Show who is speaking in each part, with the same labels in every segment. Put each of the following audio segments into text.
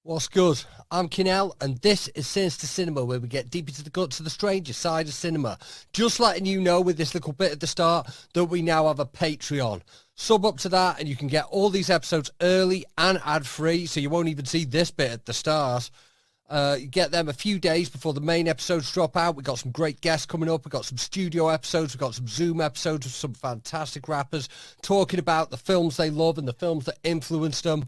Speaker 1: What's good? I'm Kinell, and this is Sinister Cinema, where we get deep into the guts of the stranger side of cinema. Just letting you know with this little bit at the start that we now have a Patreon. Sub up to that, and you can get all these episodes early and ad-free, so you won't even see this bit at the start. You get them a few days before the main episodes drop out. We've got some great guests coming up. We've got some studio episodes. We've got some Zoom episodes with some fantastic rappers talking about the films they love and the films that influenced them.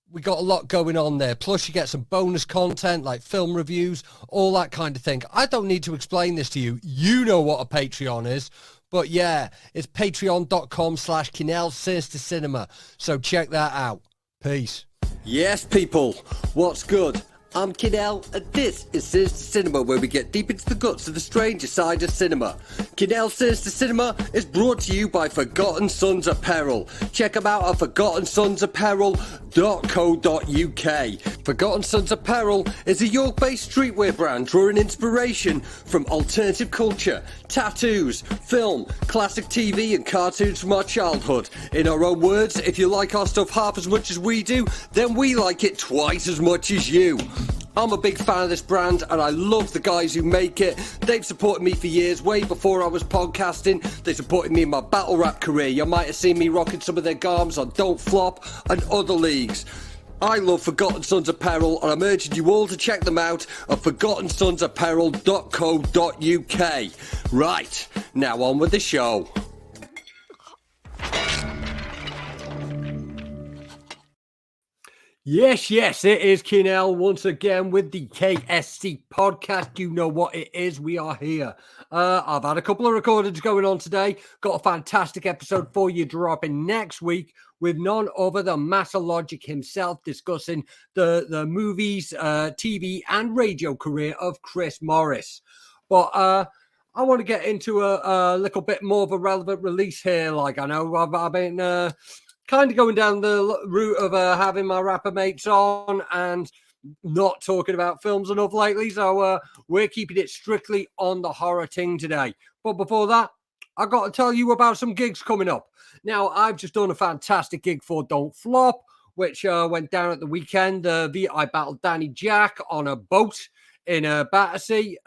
Speaker 1: We got a lot going on there. Plus, you get some bonus content like film reviews, all that kind of thing. I don't need to explain this to you. You know what a Patreon is. But yeah, it's patreon.com/Kinell Sinister Cinema. So check that out. Peace. Yes, people. What's good? I'm Kinell, and this is Sinister Cinema, where we get deep into the guts of the stranger side of cinema. Kinell Sinister Cinema is brought to you by Forgotten Sons Apparel. Check them out at forgottensonsapparel.co.uk. Forgotten Sons Apparel is a York-based streetwear brand drawing inspiration from alternative culture, tattoos, film, classic TV and cartoons from our childhood. In our own words, if you like our stuff half as much as we do, then we like it twice as much as you. I'm a big fan of this brand and I love the guys who make it. They've supported me for years, way before I was podcasting. They supported me in my battle rap career. You might have seen me rocking some of their garms on Don't Flop and other leagues. I love Forgotten Sons Apparel and I'm urging you all to check them out at forgottensonsapparel.co.uk. Right, now on with the show. Yes, it is Kinell once again with the KSC Podcast. You know what it is. We are here. I've had a couple of recordings going on today. Got a fantastic episode for you dropping next week with none other than Master Logic himself discussing the movies, TV and radio career of Chris Morris. But I want to get into a little bit more of a relevant release here. Like I know I've been... kind of going down the route of having my rapper mates on and not talking about films enough lately. So we're keeping it strictly on the horror thing today. But before that, I got to tell you about some gigs coming up. Now, I've just done a fantastic gig for Don't Flop, which went down at the weekend. I battled Danny Jack on a boat in Battersea.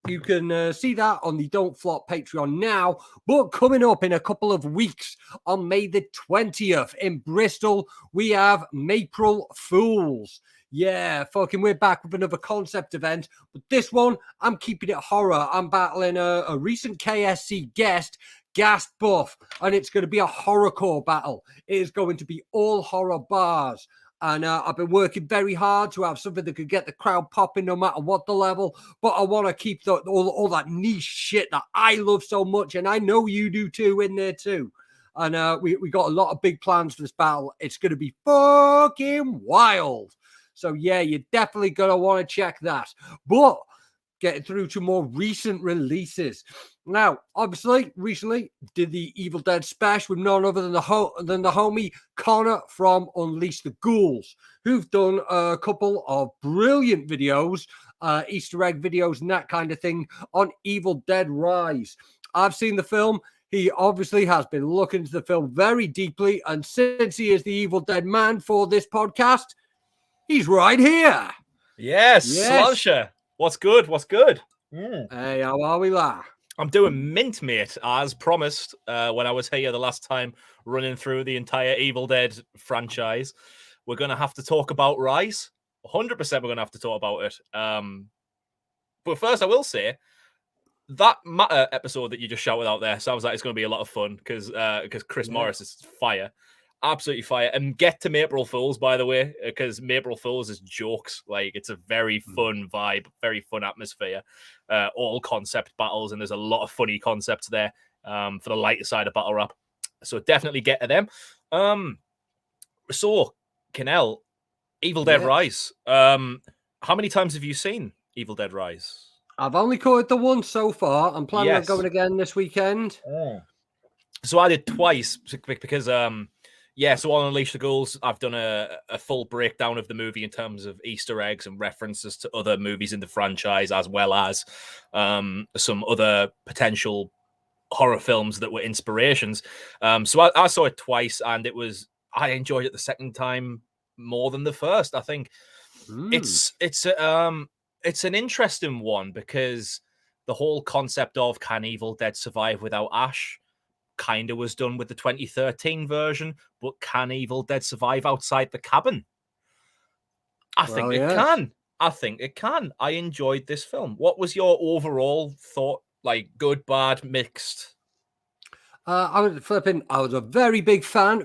Speaker 1: You can see that on the Don't Flop Patreon now. But coming up in a couple of weeks, on May the 20th in Bristol, we have April Fools. Yeah, we're back with another concept event. But this one, I'm keeping it horror. I'm battling a recent KSC guest, Gas Buff. And it's going to be a horrorcore battle. It is going to be all horror bars. And I've been working very hard to have something that could get the crowd popping no matter what the level. But I want to keep all that niche shit that I love so much. And I know you do too in there too. And we got a lot of big plans for this battle. It's going to be fucking wild. So yeah, you're definitely going to want to check that. But getting through to more recent releases. Now, obviously, recently did the Evil Dead special with none other than the homie Connor from Unleash The Ghouls, who've done a couple of brilliant videos, Easter egg videos and that kind of thing on Evil Dead Rise. I've seen the film. He obviously has been looking into the film very deeply, and since he is the Evil Dead man for this podcast, he's right here.
Speaker 2: Yes. Slasher. What's good?
Speaker 1: Hey, how are we, la?
Speaker 2: I'm doing mint, mate, as promised when I was here the last time running through the entire Evil Dead franchise. We're going to have to talk about Rise. 100% we're going to have to talk about it. But first, I will say, that Matter episode that you just shouted out there sounds like it's going to be a lot of fun because Chris Morris is fire. Absolutely fire. And get to April Fools, by the way, because April Fools is jokes. Like, it's a very fun vibe, very fun atmosphere. All concept battles, and there's a lot of funny concepts there for the lighter side of battle rap. So definitely get to them. So, Kinell, Evil Dead Rise. How many times have you seen Evil Dead Rise?
Speaker 1: I've only caught the one so far. I'm planning on going again this weekend.
Speaker 2: So I did twice because... so on Unleash the Ghouls, I've done a full breakdown of the movie in terms of Easter eggs and references to other movies in the franchise, as well as some other potential horror films that were inspirations. So I saw it twice, and I enjoyed it the second time more than the first. I think It's an interesting one because the whole concept of can Evil Dead survive without Ash kind of was done with the 2013 version, but can Evil Dead survive outside the cabin? I think it can. I think it can. I enjoyed this film. What was your overall thought? Like good, bad, mixed?
Speaker 1: I was a very big fan,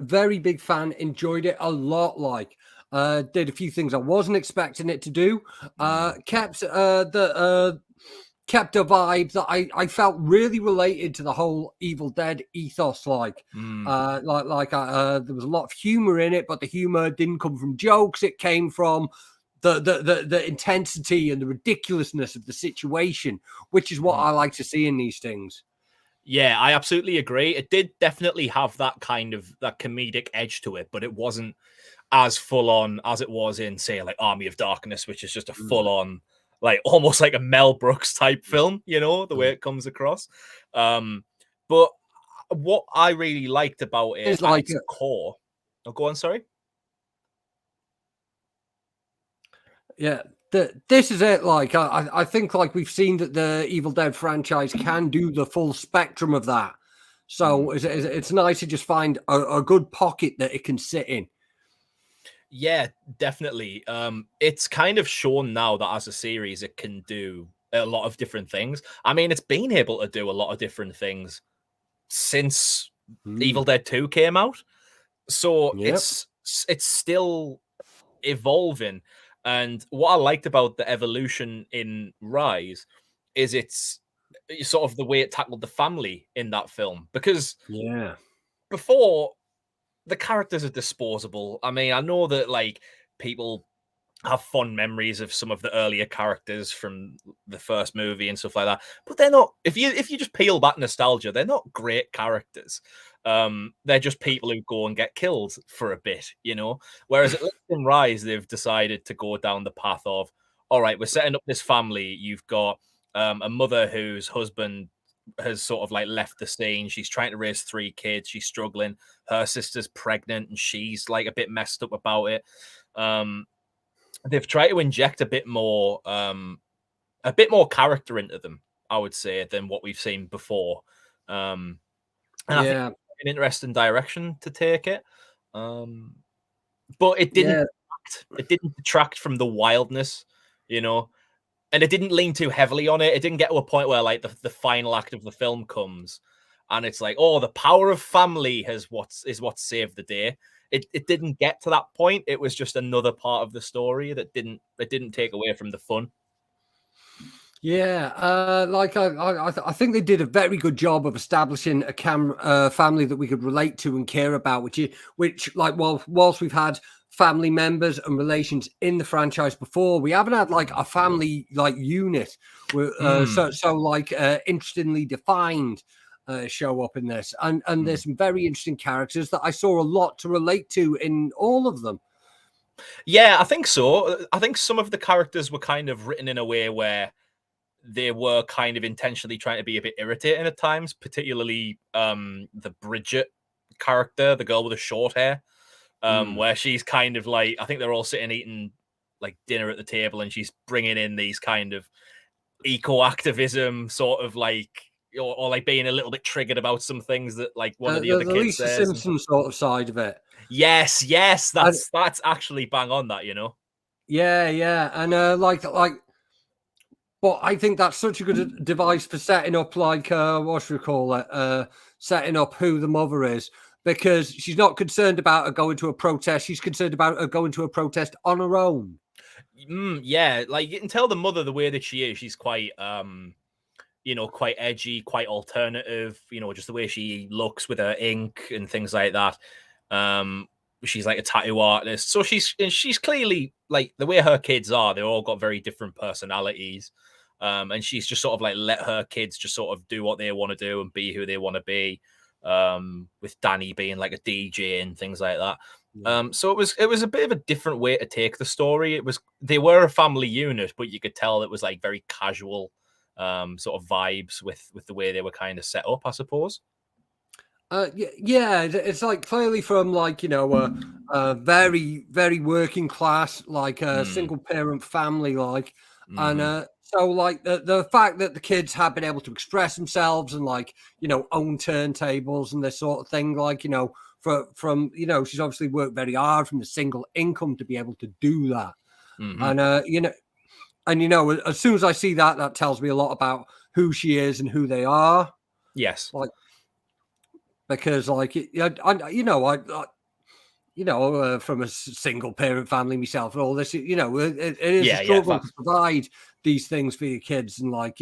Speaker 1: enjoyed it a lot. Like, did a few things I wasn't expecting it to do. Kept kept a vibe that I felt really related to the whole Evil Dead ethos. Like, there was a lot of humor in it, but the humor didn't come from jokes. It came from the intensity and the ridiculousness of the situation, which is what I like to see in these things.
Speaker 2: Yeah, I absolutely agree. It did definitely have that kind of that comedic edge to it, but it wasn't as full on as it was in, say, like Army of Darkness, which is just a full on, like almost like a Mel Brooks type film, you know, the way it comes across. But what I really liked about it
Speaker 1: It's like
Speaker 2: its core. Oh, go on, sorry.
Speaker 1: Yeah, this is it. Like, I think like we've seen that the Evil Dead franchise can do the full spectrum of that. So it's nice to just find a good pocket that it can sit in.
Speaker 2: Yeah, definitely. It's kind of shown now that as a series, it can do a lot of different things. I mean, it's been able to do a lot of different things since Evil Dead 2 came out. So it's still evolving. And what I liked about the evolution in Rise is it's sort of the way it tackled the family in that film. Because before, the characters are disposable. I mean, I know that like people have fond memories of some of the earlier characters from the first movie and stuff like that, but they're not. If you just peel back nostalgia, they're not great characters. They're just people who go and get killed for a bit, you know. Whereas at least in Rise, they've decided to go down the path of, all right, we're setting up this family. You've got a mother whose husband has sort of like left the scene. She's trying to raise 3 kids. She's struggling. Her sister's pregnant, and she's like a bit messed up about it. They've tried to inject a bit more character into them, I would say, than what we've seen before. And I think it's an interesting direction to take it. But it didn't detract from the wildness, you know, and it didn't lean too heavily on it. It didn't get to a point where like the final act of the film comes and it's like, oh, the power of family is what saved the day. It didn't get to that point. It was just another part of the story that didn't take away from the fun.
Speaker 1: Yeah, like I think they did a very good job of establishing a family that we could relate to and care about, which like whilst we've had family members and relations in the franchise before, we haven't had like a family like unit, so like interestingly defined show up in this, and there's some very interesting characters that I saw a lot to relate to in all of them.
Speaker 2: Yeah, I think so. I think some of the characters were kind of written in a way where they were kind of intentionally trying to be a bit irritating at times, particularly the Bridget character, the girl with the short hair, where she's kind of like, I think they're all sitting eating like dinner at the table and she's bringing in these kind of eco-activism sort of like, or like being a little bit triggered about some things that like one of the other kids
Speaker 1: Lisa
Speaker 2: says.
Speaker 1: Simpson sort of side of it.
Speaker 2: Yes, that's actually bang on that, you know.
Speaker 1: Yeah, and but I think that's such a good device for setting up, like, what should we call it? Setting up who the mother is, because she's not concerned about her going to a protest. She's concerned about her going to a protest on her own.
Speaker 2: Yeah, like you can tell the mother the way that she is. She's quite, you know, quite edgy, quite alternative. You know, just the way she looks with her ink and things like that. She's like a tattoo artist, so she's clearly like the way her kids are. They've all got very different personalities. And she's just sort of like let her kids just sort of do what they want to do and be who they want to be. With Danny being like a DJ and things like that. So it was a bit of a different way to take the story. They were a family unit, but you could tell it was like very casual sort of vibes with the way they were kind of set up, I suppose.
Speaker 1: Yeah, it's like clearly from like a very very working class like a single parent family like, and so like the fact that the kids have been able to express themselves and like own turntables and this sort of thing like from she's obviously worked very hard from the single income to be able to do that, and as soon as I see that, that tells me a lot about who she is and who they are.
Speaker 2: Yes.
Speaker 1: Like. Because, like, from a single parent family myself and all this, it is a struggle to provide these things for your kids, and like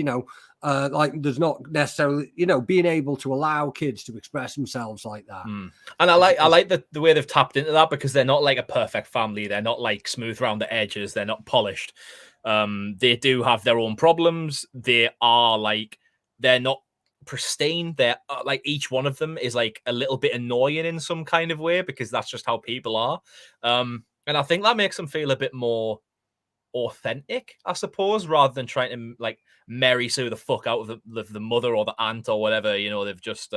Speaker 1: there's not necessarily being able to allow kids to express themselves like that.
Speaker 2: And I like the way they've tapped into that, because they're not like a perfect family. They're not like smooth around the edges. They're not polished. They do have their own problems. They're not pristine. They're like, each one of them is like a little bit annoying in some kind of way, because that's just how people are. And I think that makes them feel a bit more authentic, I suppose, rather than trying to like Mary Sue the fuck out of the mother or the aunt or whatever. They've just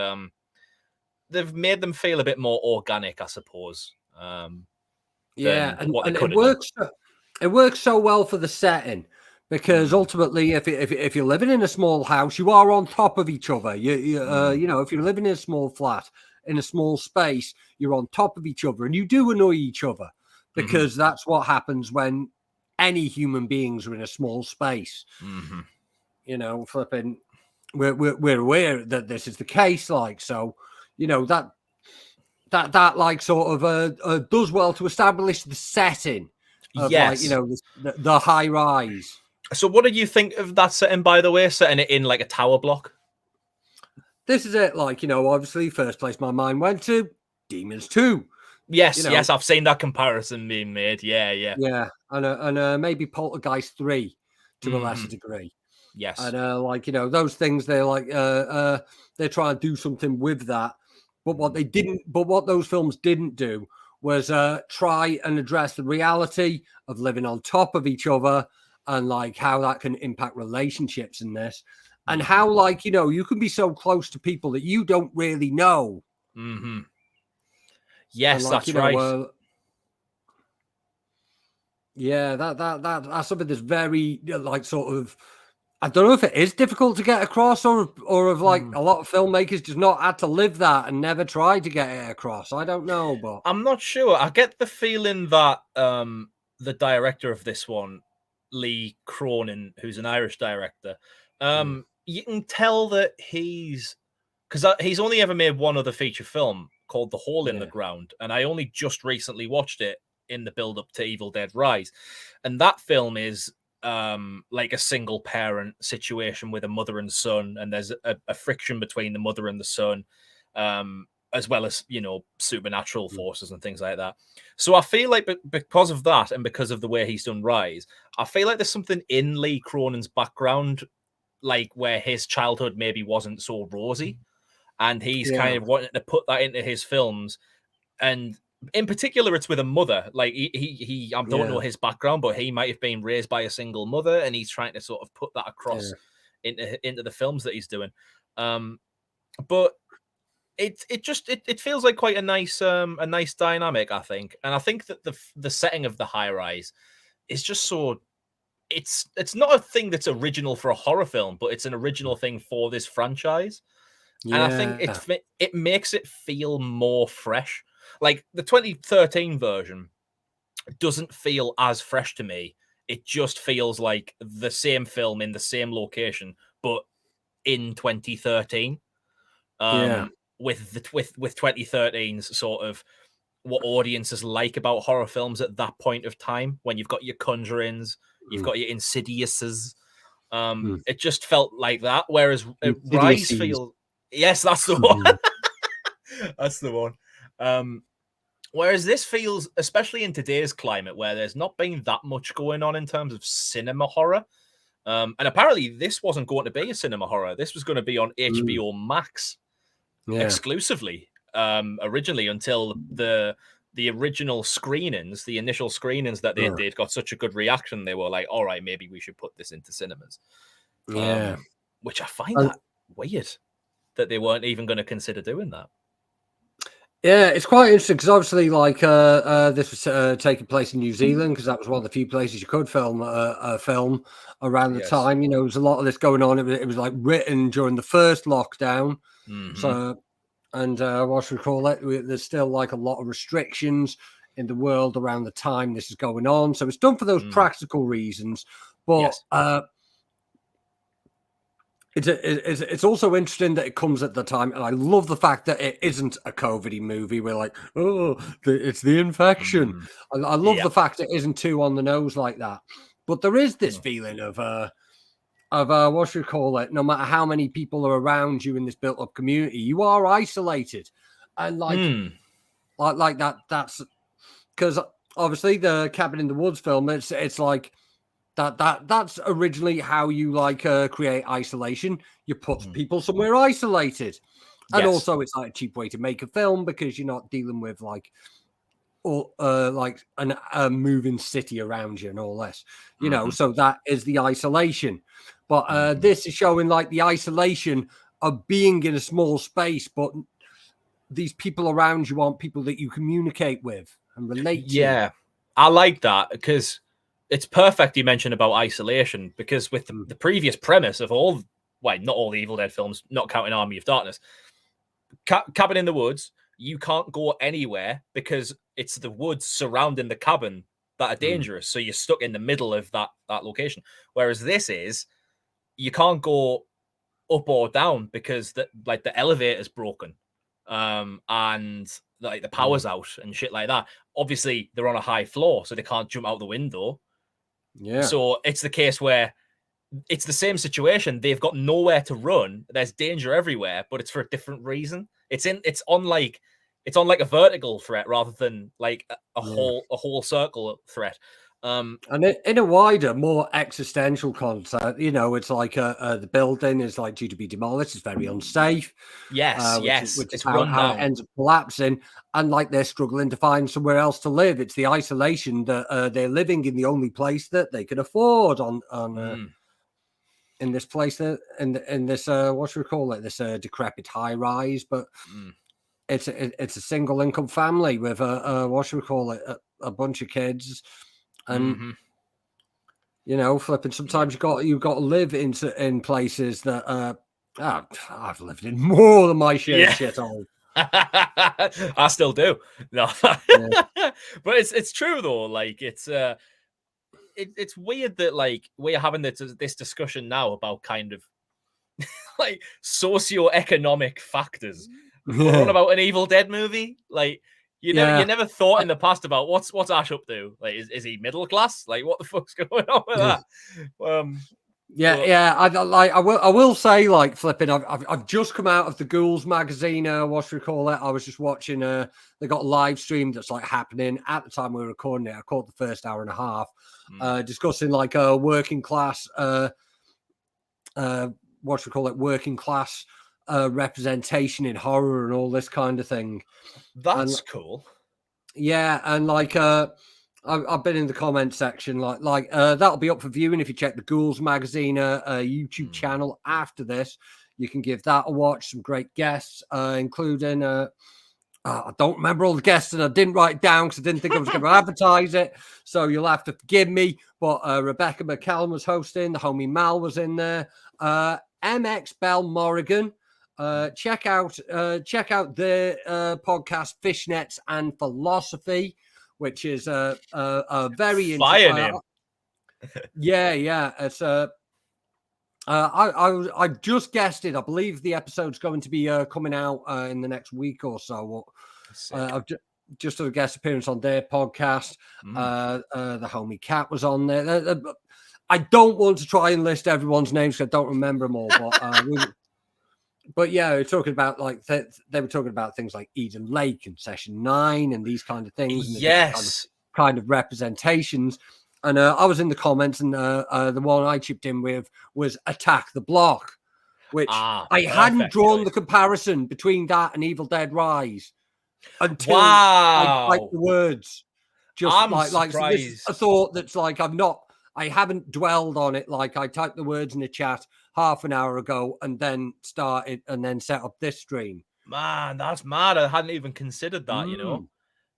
Speaker 2: they've made them feel a bit more organic, I suppose.
Speaker 1: Yeah, and
Speaker 2: it
Speaker 1: works. It works so well for the setting. Because ultimately, if you're living in a small house, you are on top of each other. If you're living in a small flat, in a small space, you're on top of each other, and you do annoy each other, because that's what happens when any human beings are in a small space. Flipping, we're aware that this is the case. Like, so, that like sort of does well to establish the setting of like the high rise.
Speaker 2: So what did you think of that setting, by the way, setting it in like a tower block?
Speaker 1: This is it. Like, obviously, first place my mind went to Demons 2.
Speaker 2: Yes, yes, I've seen that comparison being made. Yeah.
Speaker 1: And maybe Poltergeist 3 to a lesser degree.
Speaker 2: Yes.
Speaker 1: And those things, they're like they're trying to do something with that. But what those films didn't do was try and address the reality of living on top of each other, and like how that can impact relationships in this, and how like you can be so close to people that you don't really know.
Speaker 2: Yes, like, that's right.
Speaker 1: That's something that's very like sort of, I don't know if it is difficult to get across, or if like a lot of filmmakers just not had to live that and never tried to get it across. I don't know, but
Speaker 2: I'm not sure. I get the feeling that the director of this one, Lee Cronin, who's an Irish director, you can tell that he's only ever made one other feature film called The Hole in the Ground, and I only just recently watched it in the build up to Evil Dead Rise, and that film is like a single parent situation with a mother and son, and there's a friction between the mother and the son, as well as supernatural forces and things like that. So I feel like because of that, and because of the way he's done Rise, I feel like there's something in Lee Cronin's background, like where his childhood maybe wasn't so rosy, and he's kind of wanting to put that into his films. And in particular, it's with a mother. Like he I don't know his background, but he might have been raised by a single mother, and he's trying to sort of put that across into the films that he's doing. But it feels like quite a nice dynamic, I think. And I think that the setting of the high rise is just so, it's not a thing that's original for a horror film, but it's an original thing for this franchise. And I think it makes it feel more fresh. Like the 2013 version doesn't feel as fresh to me. It just feels like the same film in the same location, but in 2013. With 2013's sort of what audiences like about horror films at that point of time, when you've got your Conjurings, you've got your Insidiouses. It just felt like that. Whereas Rise feels, yes, that's the one. That's the one. Whereas this feels, especially in today's climate, where there's not been that much going on in terms of cinema horror. And apparently this wasn't going to be a cinema horror. This was going to be on HBO Max exclusively, originally, until the original screenings, the initial screenings that they did got such a good reaction. They were like, all right, maybe we should put this into cinemas. Which I find that weird, that they weren't even going to consider doing that.
Speaker 1: Yeah, it's quite interesting because obviously, like, this was taking place in New Zealand because that was one of the few places you could film a film around the
Speaker 2: Yes.
Speaker 1: time. You know, there was a lot of this going on. It was like written during the first lockdown.
Speaker 2: Mm-hmm.
Speaker 1: So, and what should we call it? There's still like a lot of restrictions in the world around the time this is going on. So it's done for those practical reasons. But
Speaker 2: Yes.
Speaker 1: it's also interesting that it comes at the time, and I love the fact that it isn't a COVID movie. We're like, oh, it's the infection. I love the fact it isn't too on the nose like that. But there is this feeling of what should we call it? No matter how many people are around you in this built-up community, you are isolated, and like that. That's because obviously the Cabin in the Woods film. It's like. That's originally how you like create isolation. You put people somewhere isolated, and also it's like a cheap way to make a film because you're not dealing with like a moving city around you and all this, you know. So that is the isolation. But this is showing like the isolation of being in a small space, but these people around you aren't people that you communicate with and relate to.
Speaker 2: Yeah, I like that because it's perfect you mentioned about isolation because with the previous premise of not all the Evil Dead films, not counting Army of Darkness, Cabin in the Woods, you can't go anywhere because it's the woods surrounding the cabin that are dangerous. So you're stuck in the middle of that location. Whereas this is, you can't go up or down because the elevator's broken, and like the power's out and shit like that. Obviously, they're on a high floor, so they can't jump out the window.
Speaker 1: Yeah.
Speaker 2: So it's the case where it's the same situation. They've got nowhere to run. There's danger everywhere, but it's for a different reason. It's on like a vertical threat rather than like a whole circle threat.
Speaker 1: And in a wider, more existential concept, you know, it's like the building is like due to be demolished. It's very unsafe.
Speaker 2: Yes,
Speaker 1: which
Speaker 2: it's
Speaker 1: is how
Speaker 2: down.
Speaker 1: it ends up collapsing. And like they're struggling to find somewhere else to live. It's the isolation that they're living in the only place that they can afford in this place that in this what should we call it? This decrepit high rise, but it's a single income family with what should we call it? A bunch of kids. And you know, flipping. Sometimes you've got to live in places that I've lived in more than my share of shit hole.
Speaker 2: I still do. No, but it's true though. Like it's weird that like we're having this discussion now about kind of like socio-economic factors. We're on about an Evil Dead movie, like. You never thought in the past about what's Ash up to? Like, is he middle class? Like, what the fuck's going on with that?
Speaker 1: I will say, like, flipping. I've just come out of the Ghouls magazine. What should we call it? I was just watching. They got a live stream that's like happening at the time we were recording it. I caught the first hour and a half, discussing like a working class. What should we call it? Working class. Representation in horror and all this kind of thing.
Speaker 2: That's cool.
Speaker 1: Yeah, and like I've been in the comment section, like that'll be up for viewing if you check the Ghouls magazine YouTube channel after this. You can give that a watch. Some great guests, including I don't remember all the guests, and I didn't write it down because I didn't think I was going to advertise it. So you'll have to forgive me. But Rebecca McCallum was hosting. The homie Mal was in there. MX Bell Morrigan. Check out their podcast Fishnets and Philosophy, which is a very
Speaker 2: fire name.
Speaker 1: Yeah. It's I just guessed it. I believe the episode's going to be coming out in the next week or so. I've just done a guest appearance on their podcast. The homie Cat was on there. I don't want to try and list everyone's names because I don't remember them all, but yeah, we're talking about like they were talking about things like Eden Lake and Session 9 and these kind of things. And
Speaker 2: yes,
Speaker 1: kind of representations. And I was in the comments, and the one I chipped in with was Attack the Block, which I hadn't drawn the comparison between that and Evil Dead Rise until I typed the words. Just like so this is a thought that's like I haven't dwelled on it. Like I typed the words in the chat half an hour ago and then started and then set up this stream.
Speaker 2: Man, that's mad. I hadn't even considered that, you know.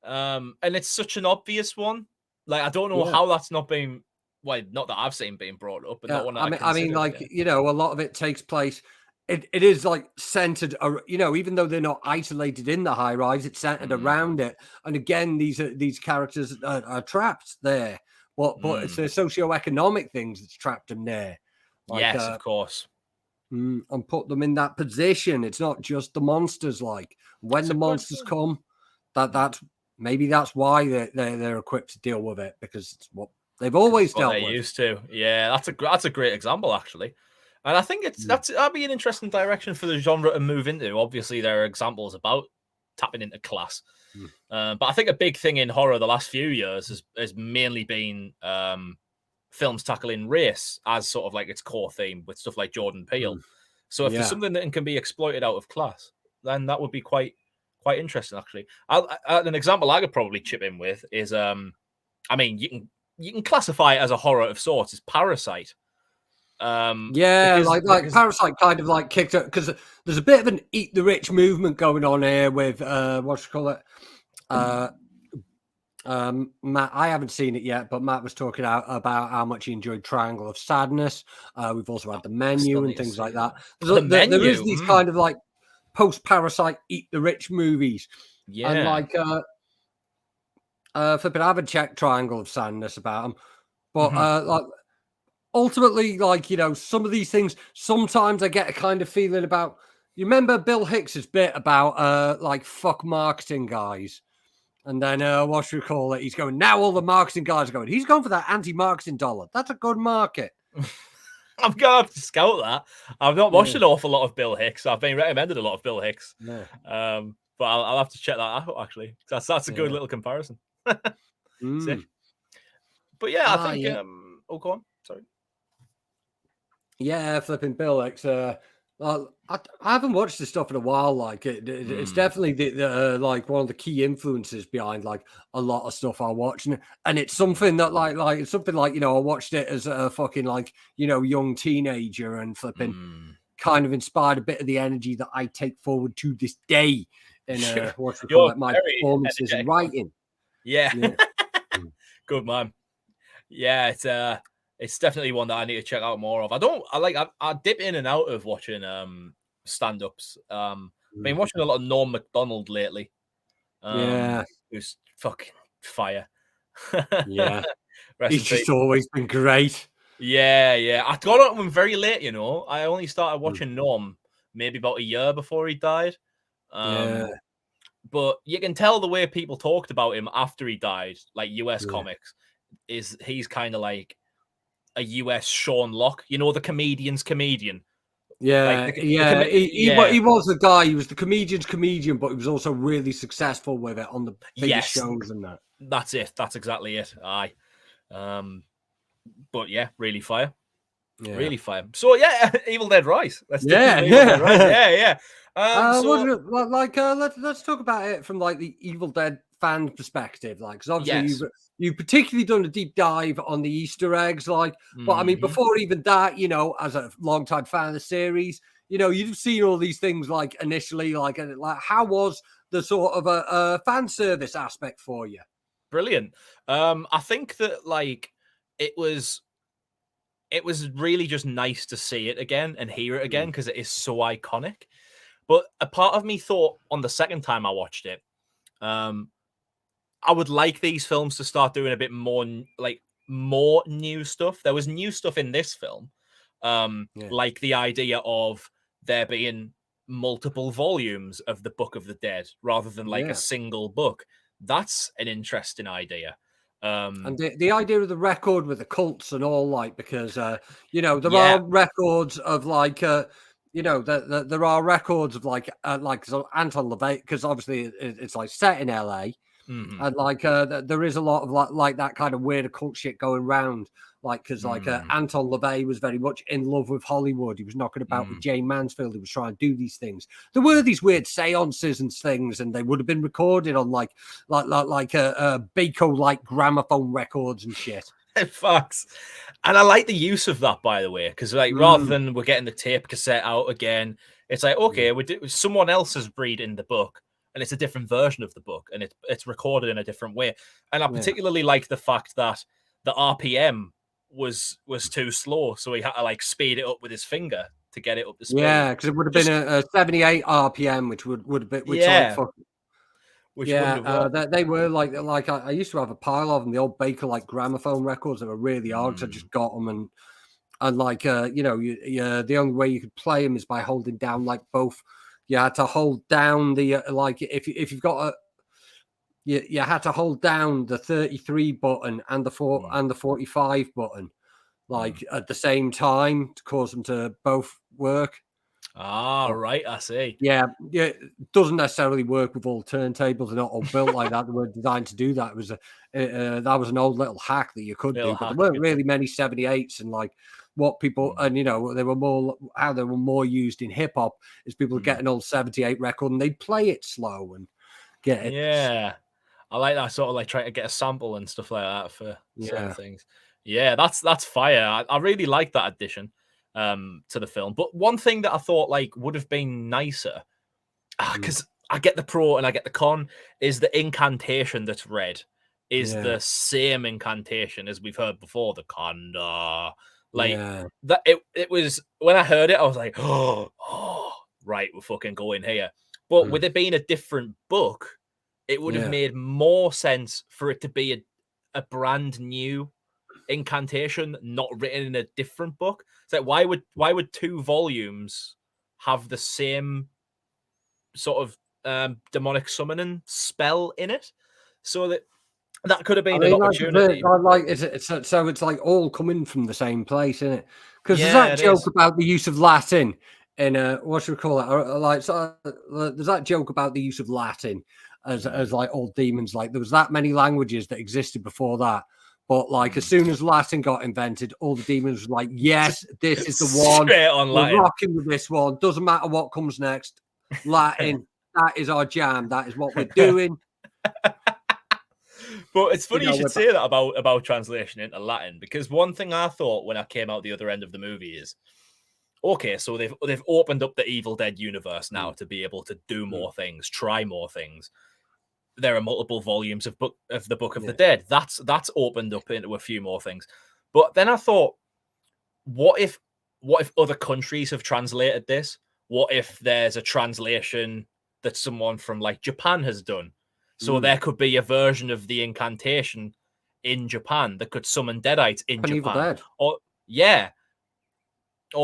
Speaker 2: And it's such an obvious one. Like, I don't know how that's not been, well, not that I've seen being brought up, but not one that
Speaker 1: I mean, like, you know, a lot of it takes place. It is like centered, you know, even though they're not isolated in the high rise, it's centered around it. And again, these characters are trapped there. But it's the socioeconomic things that's trapped them there.
Speaker 2: Like, yes, of course.
Speaker 1: And put them in that position. It's not just the monsters. Like when the monsters come, that's maybe that's why they're equipped to deal with it, because it's what they've always dealt with.
Speaker 2: Used to. Yeah, that's a great example, actually. And I think that'd be an interesting direction for the genre to move into. Obviously, there are examples about tapping into class, but I think a big thing in horror the last few years has mainly been films tackling race as sort of like its core theme, with stuff like Jordan Peele. So if there's something that can be exploited out of class, then that would be quite interesting, actually. An example I could probably chip in with is, I mean, you can classify it as a horror of sorts. It's Parasite.
Speaker 1: Like Parasite kind of like kicked up, because there's a bit of an eat the rich movement going on here with Matt. I haven't seen it yet, but Matt was talking about how much he enjoyed Triangle of Sadness. We've also had The Menu and things like that. There is these kind of like post-Parasite eat the rich movies. And like flipping, I haven't checked Triangle of Sadness about them, but like ultimately, like, you know, some of these things, sometimes I get a kind of feeling about, you remember Bill Hicks's bit about like fuck marketing guys, and then what should we call it, he's going, now all the marketing guys are going, he's going for that anti-marketing dollar. That's a good market.
Speaker 2: I'm gonna have to scout that. I've not watched an awful lot of Bill Hicks. I've been recommended a lot of Bill Hicks. But I'll have to check that out, actually. That's a good little comparison. But yeah, I think oh, go on. Sorry.
Speaker 1: Yeah, flipping Bill Hicks. I haven't watched this stuff in a while. Like it's definitely the like one of the key influences behind like a lot of stuff I watch, and it's something that like it's something like, you know, I watched it as a fucking like, you know, young teenager, and flipping kind of inspired a bit of the energy that I take forward to this day in what we call it, my performances and writing.
Speaker 2: Yeah. Good man. Yeah, it's definitely one that I need to check out more of. I dip in and out of watching stand-ups. Been watching a lot of Norm Macdonald lately. Who's fucking fire.
Speaker 1: He's just always been great.
Speaker 2: Yeah. I got on him very late, you know. I only started watching Norm maybe about a year before he died. But you can tell the way people talked about him after he died, like US comics, is he's kind of like a US Sean Locke, you know, the comedian's comedian.
Speaker 1: He was the guy. He was the comedian's comedian, but he was also really successful with it on the biggest shows and that.
Speaker 2: That's it. That's exactly it. Aye. But yeah, really fire. Yeah. Really fire. So yeah, Evil Dead Rise.
Speaker 1: Let's talk about it from like the Evil Dead fan perspective, like, because obviously you've particularly done a deep dive on the Easter eggs, like, but I mean, before even that, you know, as a long-time fan of the series, you know, you've seen all these things like initially, like how was the sort of a fan service aspect for you?
Speaker 2: Brilliant. I think that like it was really just nice to see it again and hear it again, because it is so iconic. But a part of me thought on the second time I watched it, I would like these films to start doing a bit more new stuff. There was new stuff in this film, like the idea of there being multiple volumes of the Book of the Dead rather than like a single book. That's an interesting idea.
Speaker 1: And the idea of the record with the cults and all, like, because you know, there are records of like you know, there are records of like so Anton LaVey, because obviously it's like set in LA. And like there is a lot of like that kind of weird occult shit going around, like, because like Anton LaVey was very much in love with Hollywood. He was knocking about with Jane Mansfield. He was trying to do these things. There were these weird seances and things, and they would have been recorded on like Baco like gramophone records and shit.
Speaker 2: Facts. And I like the use of that, by the way, because like rather than we're getting the tape cassette out again, it's like, okay, someone else has read in the book, and it's a different version of the book, and it's recorded in a different way. And I particularly like the fact that the RPM was too slow, so he had to like speed it up with his finger to get it up to speed.
Speaker 1: Yeah, because it would have been a 78 RPM, which would have been
Speaker 2: wouldn't have
Speaker 1: they were like I used to have a pile of them, the old Baker like gramophone records that were really hard. So I just got them and like the only way you could play them is by holding down like both. You had to hold down the like if you've got a you had to hold down the 33 button and the and the 45 button like at the same time to cause them to both work.
Speaker 2: Right, I see.
Speaker 1: Yeah, it doesn't necessarily work with all turntables. They're not all built like that. They were designed to do that. It was that was an old little hack that you could do, but there weren't really many 78s. And like what people and they were more used in hip hop is people get an old 78 record and they'd play it slow and get it.
Speaker 2: Yeah, I like that sort of like trying to get a sample and stuff like that for certain things. Yeah, that's fire. I really like that addition to the film. But one thing that I thought like would have been nicer, because I get the pro and I get the con, is the incantation that's read is the same incantation as we've heard before, the Kanda. Like that it was when I heard it, I was like, oh right, we're fucking going here. But with it being a different book, it would have made more sense for it to be a brand new incantation, not written in a different book. So why would 2 volumes have the same sort of demonic summoning spell in it? So that could have been an opportunity.
Speaker 1: It's like all coming from the same place, isn't it? Because there's that joke about the use of Latin in what should we call it? There's that joke about the use of Latin as like old demons. Like there was that many languages that existed before that. But like as soon as Latin got invented, all the demons were like, "Yes, this is the one. We're rocking with this one. Doesn't matter what comes next. Latin, that is our jam. That is what we're doing."
Speaker 2: But it's funny you should say that about translation into Latin, because one thing I thought when I came out the other end of the movie is, okay, so they've opened up the Evil Dead universe now to be able to do more things, try more things. There are multiple volumes of the Book of the Dead. That's opened up into a few more things. But then I thought, what if other countries have translated this? What if there's a translation that someone from like Japan has done? So there could be a version of the incantation in Japan that could summon deadites in Japan. Or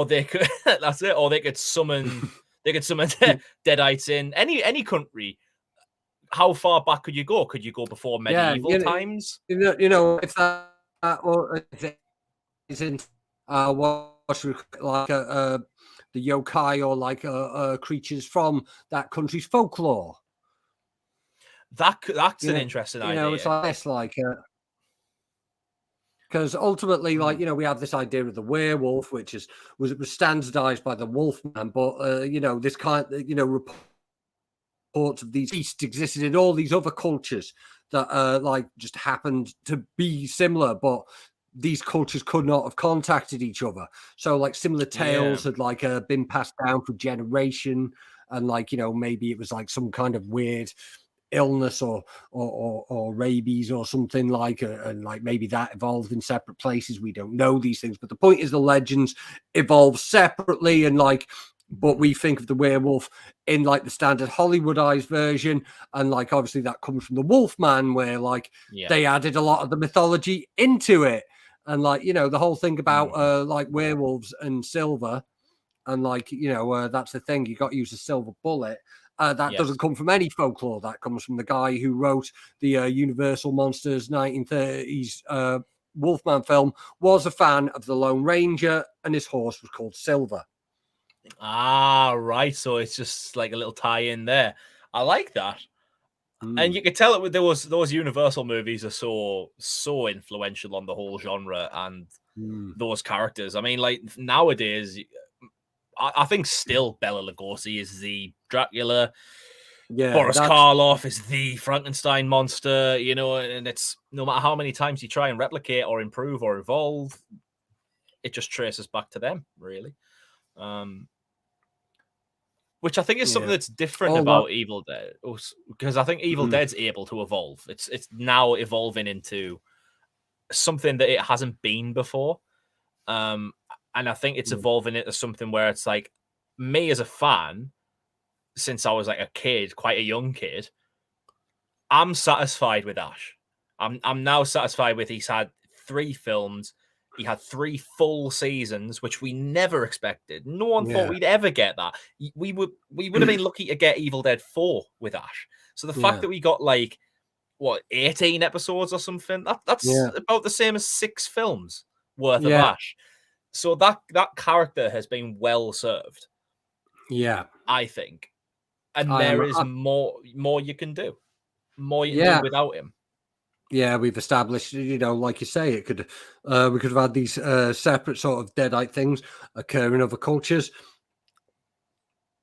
Speaker 2: they could that's it. Or they could summon deadites in any country. How far back could you go? Could you go before medieval times?
Speaker 1: If that or if it isn't what's like the yokai or like creatures from that country's folklore.
Speaker 2: That's an interesting idea.
Speaker 1: It's less like because ultimately, like we have this idea of the werewolf, which was standardized by the Wolfman, but this kind, reports of these beasts existed in all these other cultures that like just happened to be similar, but these cultures could not have contacted each other. So like similar tales had like been passed down for generation, and like maybe it was like some kind of weird illness or rabies or something like, and like maybe that evolved in separate places. We don't know these things, but the point is the legends evolve separately, and like, but we think of the werewolf in like the standard Hollywoodized version, and like obviously that comes from the Wolfman, where like they added a lot of the mythology into it, and like the whole thing about like werewolves and silver, and like that's the thing, you got to use a silver bullet. That doesn't come from any folklore. That comes from the guy who wrote the Universal Monsters 1930s Wolfman film, was a fan of the Lone Ranger, and his horse was called Silver.
Speaker 2: Ah, right. So it's just like a little tie-in there. I like that. And you could tell it with those Universal movies are so influential on the whole genre and those characters. I mean, like nowadays, I think still Bela Lugosi is the Dracula.
Speaker 1: Yeah,
Speaker 2: Boris
Speaker 1: that's
Speaker 2: Karloff is the Frankenstein monster, you know, and it's no matter how many times you try and replicate or improve or evolve, it just traces back to them, really. Which I think is something that's different about Evil Dead, because I think Evil Dead's able to evolve. It's now evolving into something that it hasn't been before. And I think it's evolving into something where it's like, me as a fan, since I was like a kid, quite a young kid, I'm satisfied with Ash. I'm now satisfied with he's had 3 films. He had 3 full seasons, which we never expected. No one thought we'd ever get that. We would have been lucky to get Evil Dead 4 with Ash. So the fact that we got like 18 episodes or something, that's about the same as 6 films worth of Ash. So that character has been well served.
Speaker 1: Yeah,
Speaker 2: I think. And there is more you can do. More you can do without him.
Speaker 1: Yeah, we've established, you know, like you say, it could we could have had these separate sort of Deadite things occur in other cultures.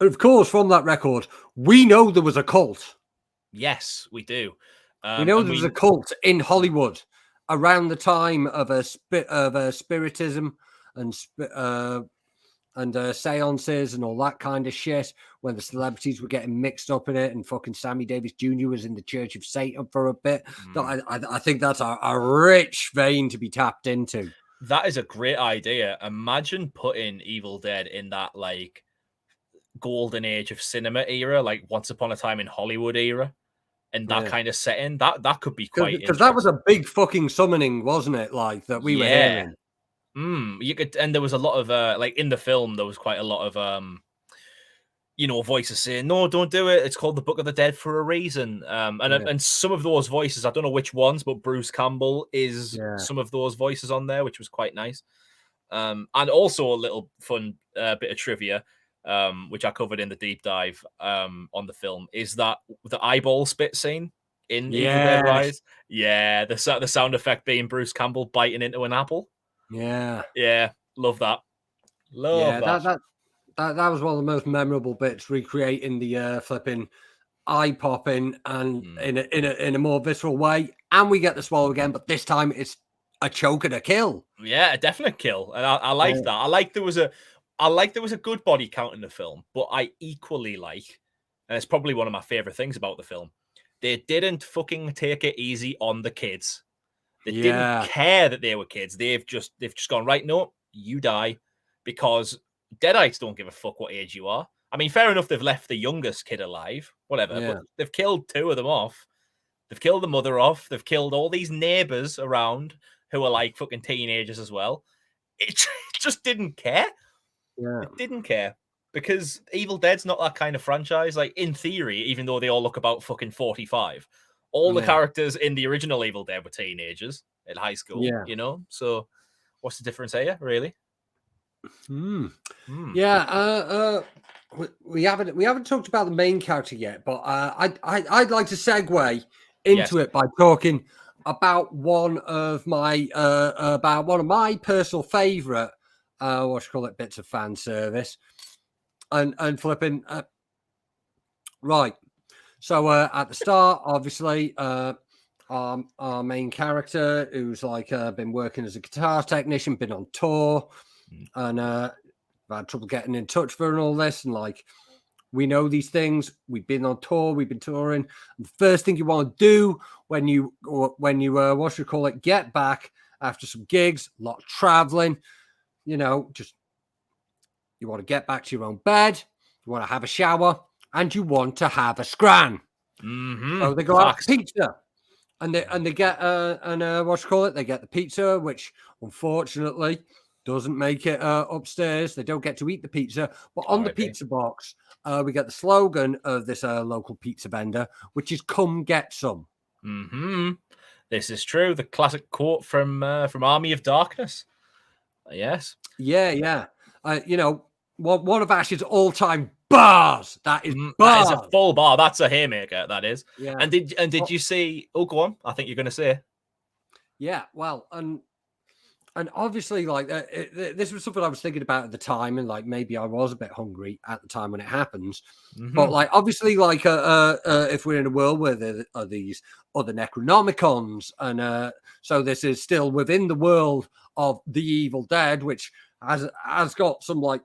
Speaker 1: And of course, from that record, we know there was a cult.
Speaker 2: Yes, we do.
Speaker 1: We know there was a cult in Hollywood around the time of spiritism and seances and all that kind of shit, when the celebrities were getting mixed up in it, and fucking Sammy Davis Jr. was in the Church of Satan for a bit. I think that's a rich vein to be tapped into.
Speaker 2: That is a great idea. Imagine putting Evil Dead in that like golden age of cinema era, like Once Upon a Time in Hollywood era, and that kind of setting. That could be quite interesting.
Speaker 1: Because that was a big fucking summoning, wasn't it? Like that we were hearing.
Speaker 2: You could, and there was a lot of like in the film, there was quite a lot of you know, voices saying, "No, don't do it. It's called the Book of the Dead for a reason." And some of those voices, I don't know which ones, but Bruce Campbell is some of those voices on there, which was quite nice. And also a little fun bit of trivia, which I covered in the deep dive on the film, is that the eyeball spit scene in Evil Dead Rise. Yeah, the sound effect being Bruce Campbell biting into an apple. Yeah, love that. Love that.
Speaker 1: That was one of the most memorable bits, recreating the flipping eye popping and in a more visceral way. And we get the swallow again, but this time it's a choke and a kill.
Speaker 2: Yeah, a definite kill, and I like that. I like there was a good body count in the film, but I equally like, and it's probably one of my favorite things about the film, they didn't fucking take it easy on the kids. They didn't care that they were kids. They've just gone, right, no, you die, because Deadites don't give a fuck what age you are. I mean, fair enough, they've left the youngest kid alive, whatever, but they've killed 2 of them off. They've killed the mother off. They've killed all these neighbors around who are like fucking teenagers as well. It just didn't care. It didn't care, because Evil Dead's not that kind of franchise. Like, in theory, even though they all look about fucking 45, all the characters in the original Evil Dead were teenagers at high school, you know? So what's the difference here, really?
Speaker 1: Yeah, we haven't talked about the main character yet, but I'd like to segue into it by talking about one of my personal favorite bits of fan service, and flipping right. So at the start, obviously, our main character, who's like been working as a guitar technician, been on tour, and had trouble getting in touch for and all this, and like, we know these things. We've been on tour. We've been touring. And the first thing you want to do when you get back after some gigs, a lot of traveling, you know, just you want to get back to your own bed. You want to have a shower, and you want to have a scran. So they go out for pizza, and they get they get the pizza, which unfortunately doesn't make it upstairs. They don't get to eat the pizza, but on the pizza box, we get the slogan of this local pizza vendor, which is "Come get some."
Speaker 2: This is true. The classic quote from Army of Darkness. Yes.
Speaker 1: Yeah. You know, one of Ash's all-time bars. That is bars.
Speaker 2: That is a full bar. That's a haymaker. That is.
Speaker 1: Yeah.
Speaker 2: And did you see? Oh, go on. I think you're going to say.
Speaker 1: Yeah. Well, and And obviously, like this was something I was thinking about at the time, and like maybe I was a bit hungry at the time when it happens. But like obviously, like if we're in a world where there are these other Necronomicons, and so this is still within the world of the Evil Dead, which has got some like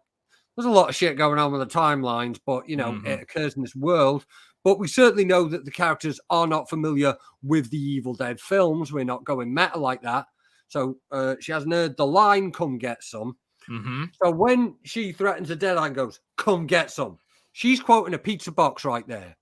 Speaker 1: there's a lot of shit going on with the timelines, but you know it occurs in this world. But we certainly know that the characters are not familiar with the Evil Dead films. We're not going meta like that. So she hasn't heard the line, come get some. So when she threatens a dead eye and goes, come get some, she's quoting a pizza box right there.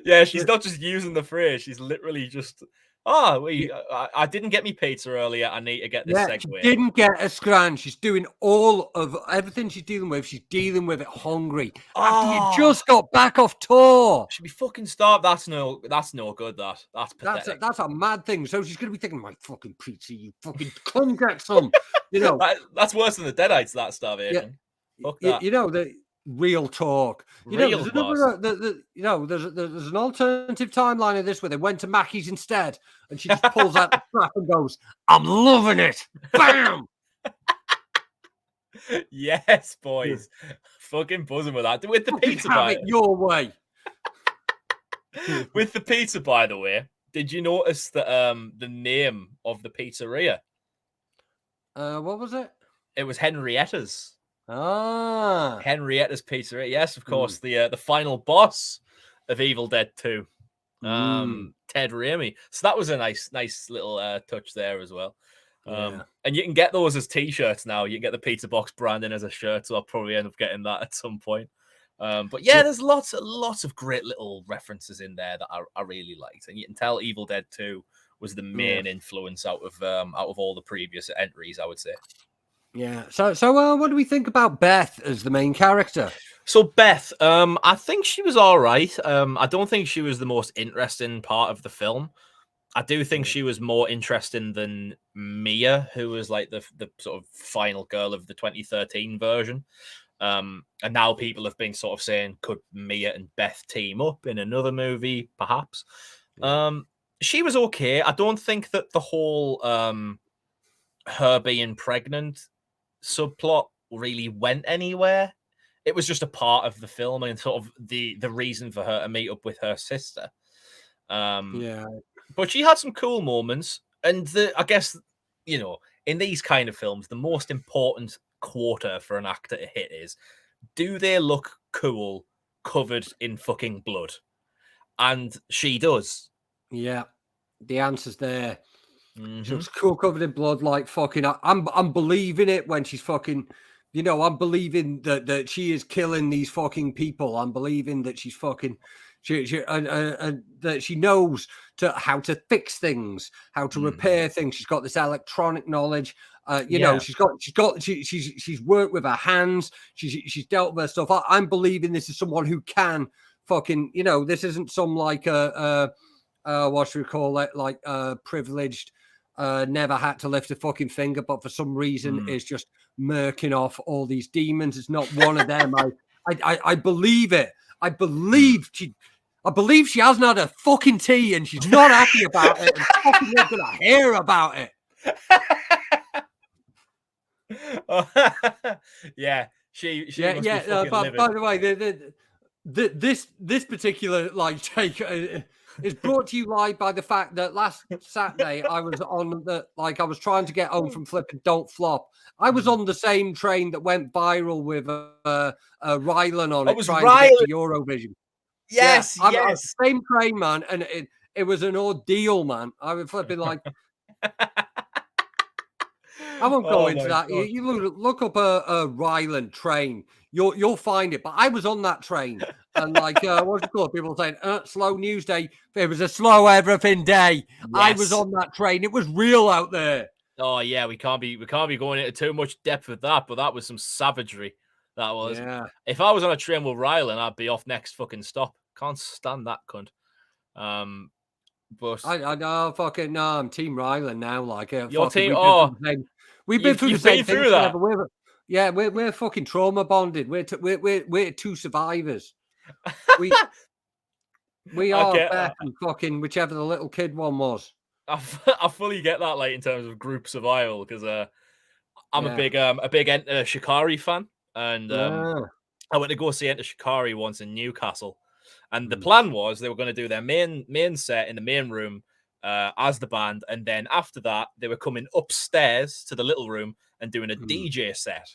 Speaker 2: Yeah, she's not just using the phrase. She's literally just, I didn't get me pizza earlier. I need to get this segue.
Speaker 1: She didn't get a scran. She's doing all of everything she's dealing with. She's dealing with it hungry. After you just got back off tour.
Speaker 2: Should be fucking starved. That's no good. That's pathetic.
Speaker 1: That's a mad thing. So she's gonna be thinking, my fucking pizza, you fucking come get some. You know,
Speaker 2: that's worse than the Deadites. That starvation.
Speaker 1: Yeah. Fuck that. You know the real talk. You know, there's another. You know, there's an alternative timeline of this where they went to Mackey's instead, and she just pulls out the strap and goes, "I'm loving it." Bam.
Speaker 2: Yes, boys. Fucking buzzing with that. With the pizza,
Speaker 1: have it your way.
Speaker 2: With the pizza, by the way, did you notice that the name of the pizzeria?
Speaker 1: What was it?
Speaker 2: It was Henrietta's.
Speaker 1: Henrietta's
Speaker 2: Pizzeria. Yes, of course. The final boss of Evil Dead 2. Ted Raimi. So that was a nice little touch there as well. And you can get those as t-shirts now. You can get the pizza box branding as a shirt, so I'll probably end up getting that at some point. But yeah, there's lots of great little references in there that I really liked, and you can tell Evil Dead 2 was the main influence out of all the previous entries, I would say.
Speaker 1: Yeah. So what do we think about Beth as the main character?
Speaker 2: So Beth, I think she was all right. I don't think she was the most interesting part of the film. I do think she was more interesting than Mia, who was like the sort of final girl of the 2013 version. And now people have been sort of saying, could Mia and Beth team up in another movie, perhaps? She was okay. I don't think that the whole her being pregnant subplot really went anywhere. It was just a part of the film and sort of the reason for her to meet up with her sister. But she had some cool moments, and I guess, you know, in these kind of films, the most important quarter for an actor to hit is, do they look cool covered in fucking blood? And she does. Yeah,
Speaker 1: the answer's there. She looks cool covered in blood, like fucking. I'm believing it when she's fucking. You know, I'm believing that she is killing these fucking people. I'm believing that she's fucking. And that she knows how to fix things, how to repair things. She's got this electronic knowledge. You know, she's worked with her hands. She's dealt with her stuff. I'm believing this is someone who can fucking. You know, this isn't some like what should we call it? Like privileged. Never had to lift a fucking finger, but for some reason is just murking off all these demons. It's not one of them. I believe it. I believe she hasn't had a fucking tea and she's not happy about it and fucking not gonna hear about it.
Speaker 2: Yeah, she
Speaker 1: by the way, this particular like take is brought to you live by the fact that last Saturday I was I was trying to get home from flipping Don't Flop. I was on the same train that went viral with Rylan on it, trying to get to Eurovision.
Speaker 2: Yes, yes.
Speaker 1: Same train, man, and it was an ordeal, man. I was flipping like. I won't go into that. You look up a Ryland train. You'll find it. But I was on that train, and like what's it called? People saying slow news day. It was a slow everything day. Yes. I was on that train. It was real out there.
Speaker 2: Oh yeah, we can't be going into too much depth with that. But that was some savagery. That was. Yeah. If I was on a train with Ryland, I'd be off next fucking stop. Can't stand that cunt. But
Speaker 1: I know fucking no. I'm Team Ryland now. Like
Speaker 2: your team.
Speaker 1: We've been through the same thing. Yeah, we're fucking trauma bonded. We're two survivors. We are Beth and fucking whichever the little kid one was.
Speaker 2: I fully get that, like in terms of group survival, because I'm a big Enter Shikari fan, and I went to go see Enter Shikari once in Newcastle, and the plan was they were going to do their main set in the main room as the band, and then after that they were coming upstairs to the little room and doing a DJ set,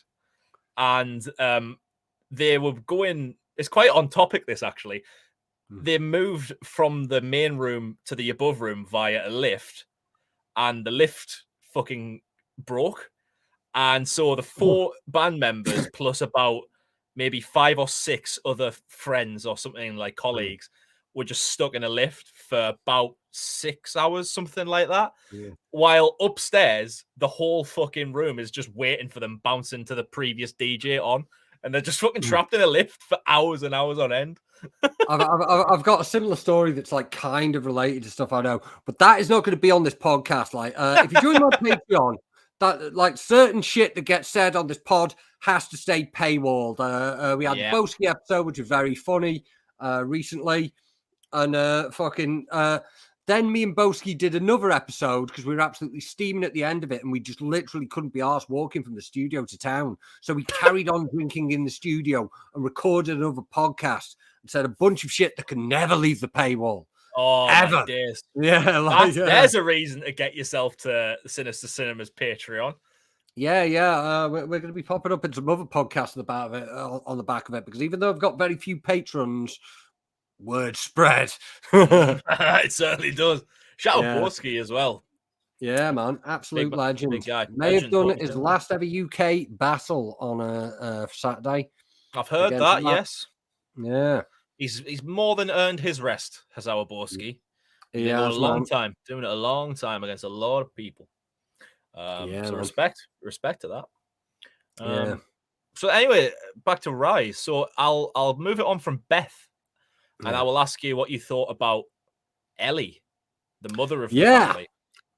Speaker 2: and they were going. It's quite on topic. This actually, they moved from the main room to the above room via a lift, and the lift fucking broke, and so the 4 band members plus about maybe 5 or 6 other friends or something like colleagues were just stuck in a lift for about 6 hours, something like that.
Speaker 1: Yeah.
Speaker 2: While upstairs, the whole fucking room is just waiting for them bouncing to the previous DJ on, and they're just fucking trapped in a lift for hours and hours on end.
Speaker 1: I've got a similar story that's like kind of related to stuff I know, but that is not going to be on this podcast. Like, if you join my Patreon, that like certain shit that gets said on this pod has to stay paywalled. We had the Boski episode, which was very funny recently, and then me and Boski did another episode because we were absolutely steaming at the end of it, and we just literally couldn't be arsed walking from the studio to town. So we carried on drinking in the studio and recorded another podcast and said a bunch of shit that can never leave the paywall.
Speaker 2: Oh,
Speaker 1: ever.
Speaker 2: My days.
Speaker 1: Yeah,
Speaker 2: there's a reason to get yourself to Sinister Cinema's Patreon.
Speaker 1: Yeah. We're going to be popping up in some other podcasts on the back of it, because even though I've got very few patrons, word spread.
Speaker 2: It certainly does. Shout out Boski as well.
Speaker 1: Yeah, man, absolute legend.
Speaker 2: Big guy.
Speaker 1: May have done his last ever UK battle on a Saturday.
Speaker 2: I've heard that. Yes.
Speaker 1: Yeah.
Speaker 2: He's more than earned his rest, has our Boski.
Speaker 1: Yeah,
Speaker 2: doing it a long time against a lot of people. So respect to that. So anyway, back to Rise. So I'll move it on from Beth, and I will ask you what you thought about Ellie, the mother of the family.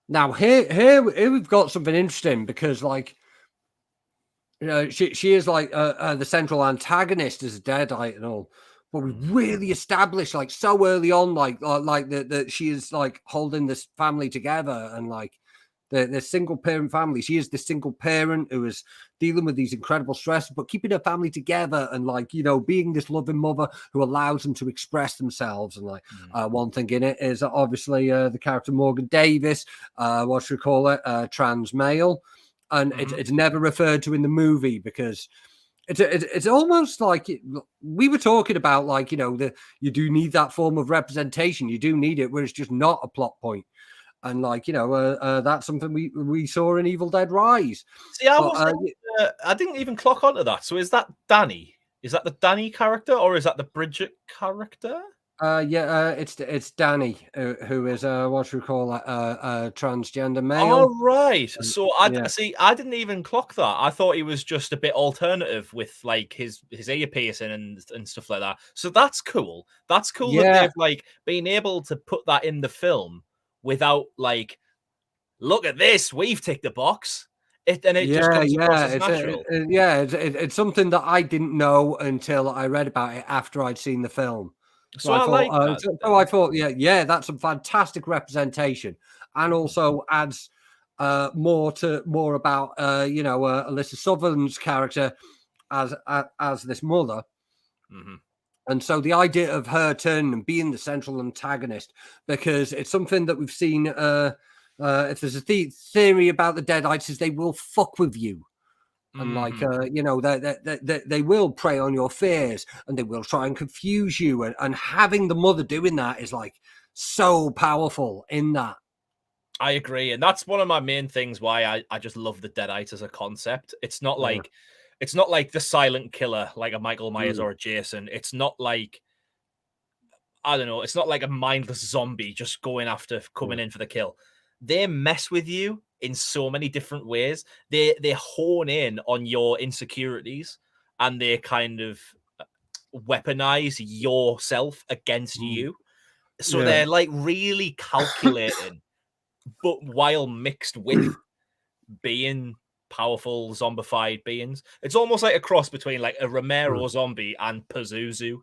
Speaker 1: Now here we've got something interesting, because like, you know, she is like the central antagonist as a Deadite and all, but we really established like so early on like that she is like holding this family together, and like the single parent family. She is the single parent who is dealing with these incredible stresses, but keeping her family together, and like, you know, being this loving mother who allows them to express themselves. And like one thing in it is obviously the character Morgan Davis, trans male, and it's never referred to in the movie, because it's almost like we were talking about, like, you know, you do need that form of representation, you do need it, where it's just not a plot point. And like, you know, that's something we saw in Evil Dead Rise.
Speaker 2: See, I didn't even clock onto that. So is that Danny? Is that the Danny character, or is that the Bridget character?
Speaker 1: It's Danny, who is transgender male.
Speaker 2: Oh, right. So I didn't even clock that. I thought he was just a bit alternative with like his ear piercing and stuff like that. So that's cool. That's cool that they've like been able to put that in the film without like, look at this, we've ticked the box. Just comes across as natural.
Speaker 1: It's something that I didn't know until I read about it after I'd seen the film.
Speaker 2: So I
Speaker 1: thought, that's some fantastic representation, and also adds more about Alyssa Sutherland's character as this mother.
Speaker 2: Mm-hmm.
Speaker 1: And so the idea of her turning and being the central antagonist, because it's something that we've seen. If there's a theory about the Deadites, is they will fuck with you. And like, they will prey on your fears, and they will try and confuse you. And having the mother doing that is like so powerful in that.
Speaker 2: I agree. And that's one of my main things why I just love the Deadite as a concept. It's not like the silent killer, like a Michael Myers or a Jason. It's not like, I don't know, it's not like a mindless zombie just coming in for the kill. They mess with you in so many different ways. They hone in on your insecurities, and they kind of weaponize yourself against you. So they're like really calculating, but while mixed with being powerful zombified beings. It's almost like a cross between like a Romero zombie and Pazuzu.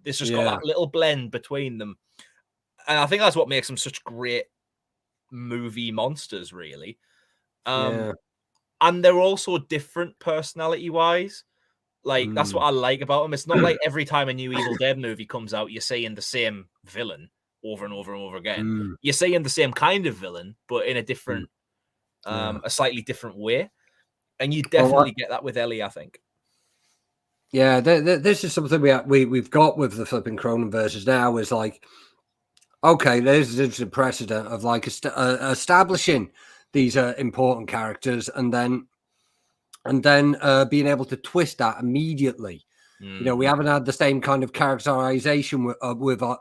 Speaker 2: It's just got that little blend between them. And I think that's what makes them such great movie monsters, really.
Speaker 1: Yeah.
Speaker 2: And they're also different personality-wise. Like, that's what I like about them. It's not like every time a new Evil Dead movie comes out, you're seeing the same villain over and over and over again. You're seeing the same kind of villain, but in a different, a slightly different way. And you definitely get that with Ellie, I think.
Speaker 1: Yeah, this is something we've got with the flipping Cronenverses now. Is like, okay, there's a precedent of like establishing these important characters, and then being able to twist that immediately. You know, we haven't had the same kind of characterization with our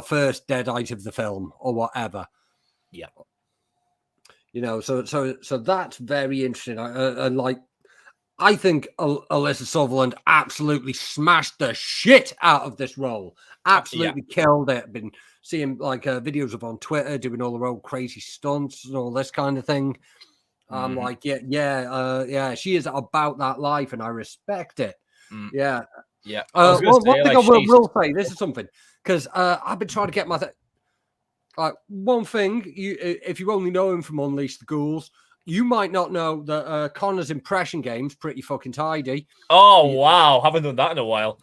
Speaker 1: first Deadite of the film or whatever.
Speaker 2: Yeah,
Speaker 1: you know, so that's very interesting. And like, I think Alyssa Sutherland absolutely smashed the shit out of this role. Absolutely killed it. Been seeing like videos of on Twitter doing all her old crazy stunts and all this kind of thing. I'm like, yeah, she is about that life, and I respect it. Yeah. One thing I will say, this is something, because I've been trying to get my one thing. If you only know him from Unleash the Ghouls, you might not know that Connor's impression game's pretty fucking tidy.
Speaker 2: Oh, wow. Haven't done that in a while.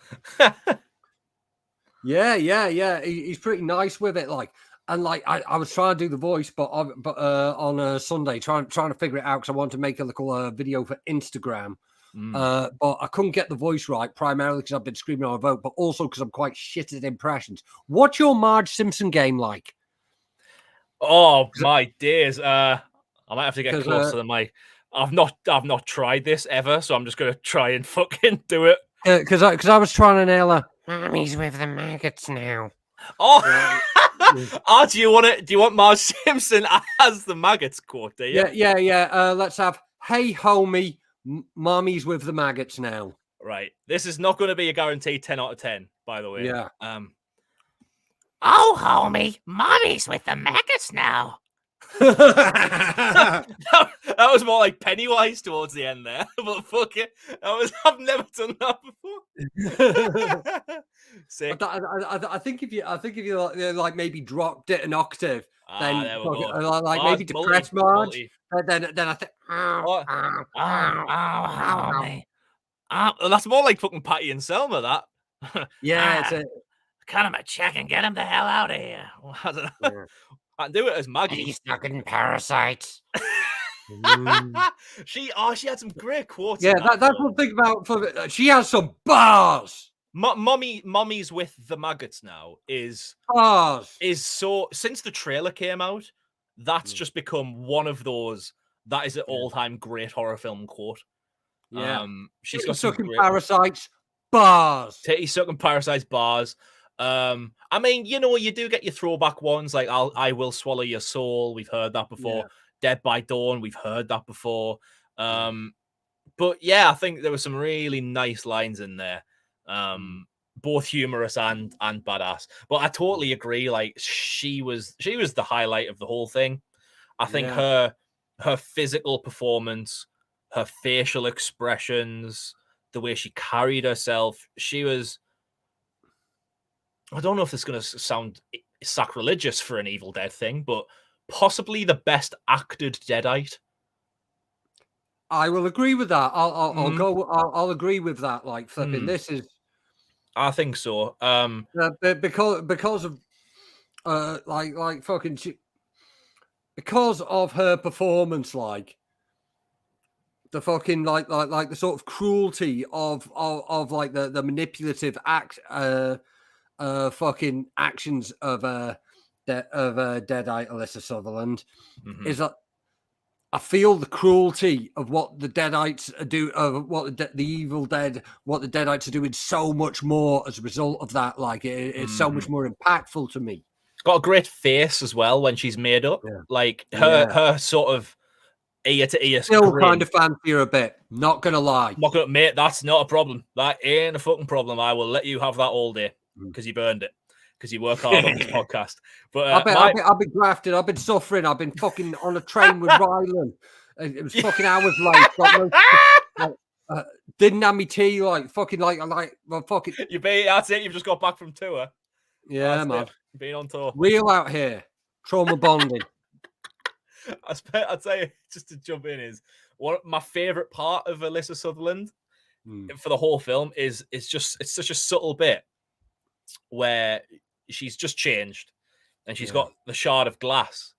Speaker 1: Yeah. He's pretty nice with it. Like, and like, I was trying to do the voice, but on a Sunday, trying to figure it out because I wanted to make a little video for Instagram. But I couldn't get the voice right, primarily because I've been screaming on a vote, but also because I'm quite shit at impressions. What's your Marge Simpson game like?
Speaker 2: Oh my days! I might have to get closer to the mic. I've not tried this ever, so I'm just gonna try and fucking do it.
Speaker 1: Because I was trying to nail her. Mommy's with the maggots now.
Speaker 2: Oh, do you want Marge Simpson as the maggots quote? Do you?
Speaker 1: Yeah. Let's have, hey homie, mommy's with the maggots now.
Speaker 2: Right. This is not going to be a guaranteed 10 out of 10, by the way.
Speaker 1: Yeah.
Speaker 3: Oh, homie, mommy's with the maggots now.
Speaker 2: that was more like Pennywise towards the end there, but fuck it, I've never done that before. Sick.
Speaker 1: I think if you like maybe dropped it an octave, then like maybe depressed Marge, then I think
Speaker 3: homie.
Speaker 2: That's more like fucking Patty and Selma. That
Speaker 1: it's
Speaker 3: cut him a check and get him the hell out of here.
Speaker 2: Well, I don't know. I can do it as Maggie.
Speaker 3: He's fucking parasites.
Speaker 2: She had some great quotes.
Speaker 1: Yeah, that's one thing about. She has some bars.
Speaker 2: Mommy's with the maggots now is so, since the trailer came out, that's just become one of those that is an all-time great horror film quote.
Speaker 1: Yeah,
Speaker 2: she's got some
Speaker 1: great parasites bars.
Speaker 2: Titty sucking parasites bars. I mean, you know, you do get your throwback ones like I will swallow your soul. We've heard that before. Yeah. Dead by Dawn. We've heard that before. But yeah, I think there were some really nice lines in there. Both humorous and badass. But I totally agree. Like she was the highlight of the whole thing. I think her physical performance, her facial expressions, the way she carried herself, she was. I don't know if this is going to sound sacrilegious for an Evil Dead thing, but possibly the best acted Deadite.
Speaker 1: I will agree with that. I'll agree with that. Like flipping, this is.
Speaker 2: I think so.
Speaker 1: Because of like fucking because of her performance, like the fucking like the sort of cruelty of like the manipulative fucking actions of Deadite Alyssa Sutherland is that I feel the cruelty of what the Deadites do, of what the Evil Dead, what the Deadites are doing, so much more as a result of that. Like it's so much more impactful to me.
Speaker 2: Got a great face as well when she's made up. Yeah. Like her sort of ear to ear.
Speaker 1: Still kind of fancy her a bit. Not gonna lie.
Speaker 2: Mate, that's not a problem. That ain't a fucking problem. I will let you have that all day because you've earned it. Because you work hard on this podcast. But
Speaker 1: I've been grafted. I've been suffering. I've been fucking on a train with Rylan. It was fucking hours late. Didn't have me tea. Like fucking fucking.
Speaker 2: That's it. You've just got back from tour.
Speaker 1: Yeah, man.
Speaker 2: You've been on tour.
Speaker 1: Real out here. Trauma bonding.
Speaker 2: I'd say, just to jump in, is one my favorite part of Alyssa Sutherland for the whole film is it's such a subtle bit where she's just changed and she's got the shard of glass.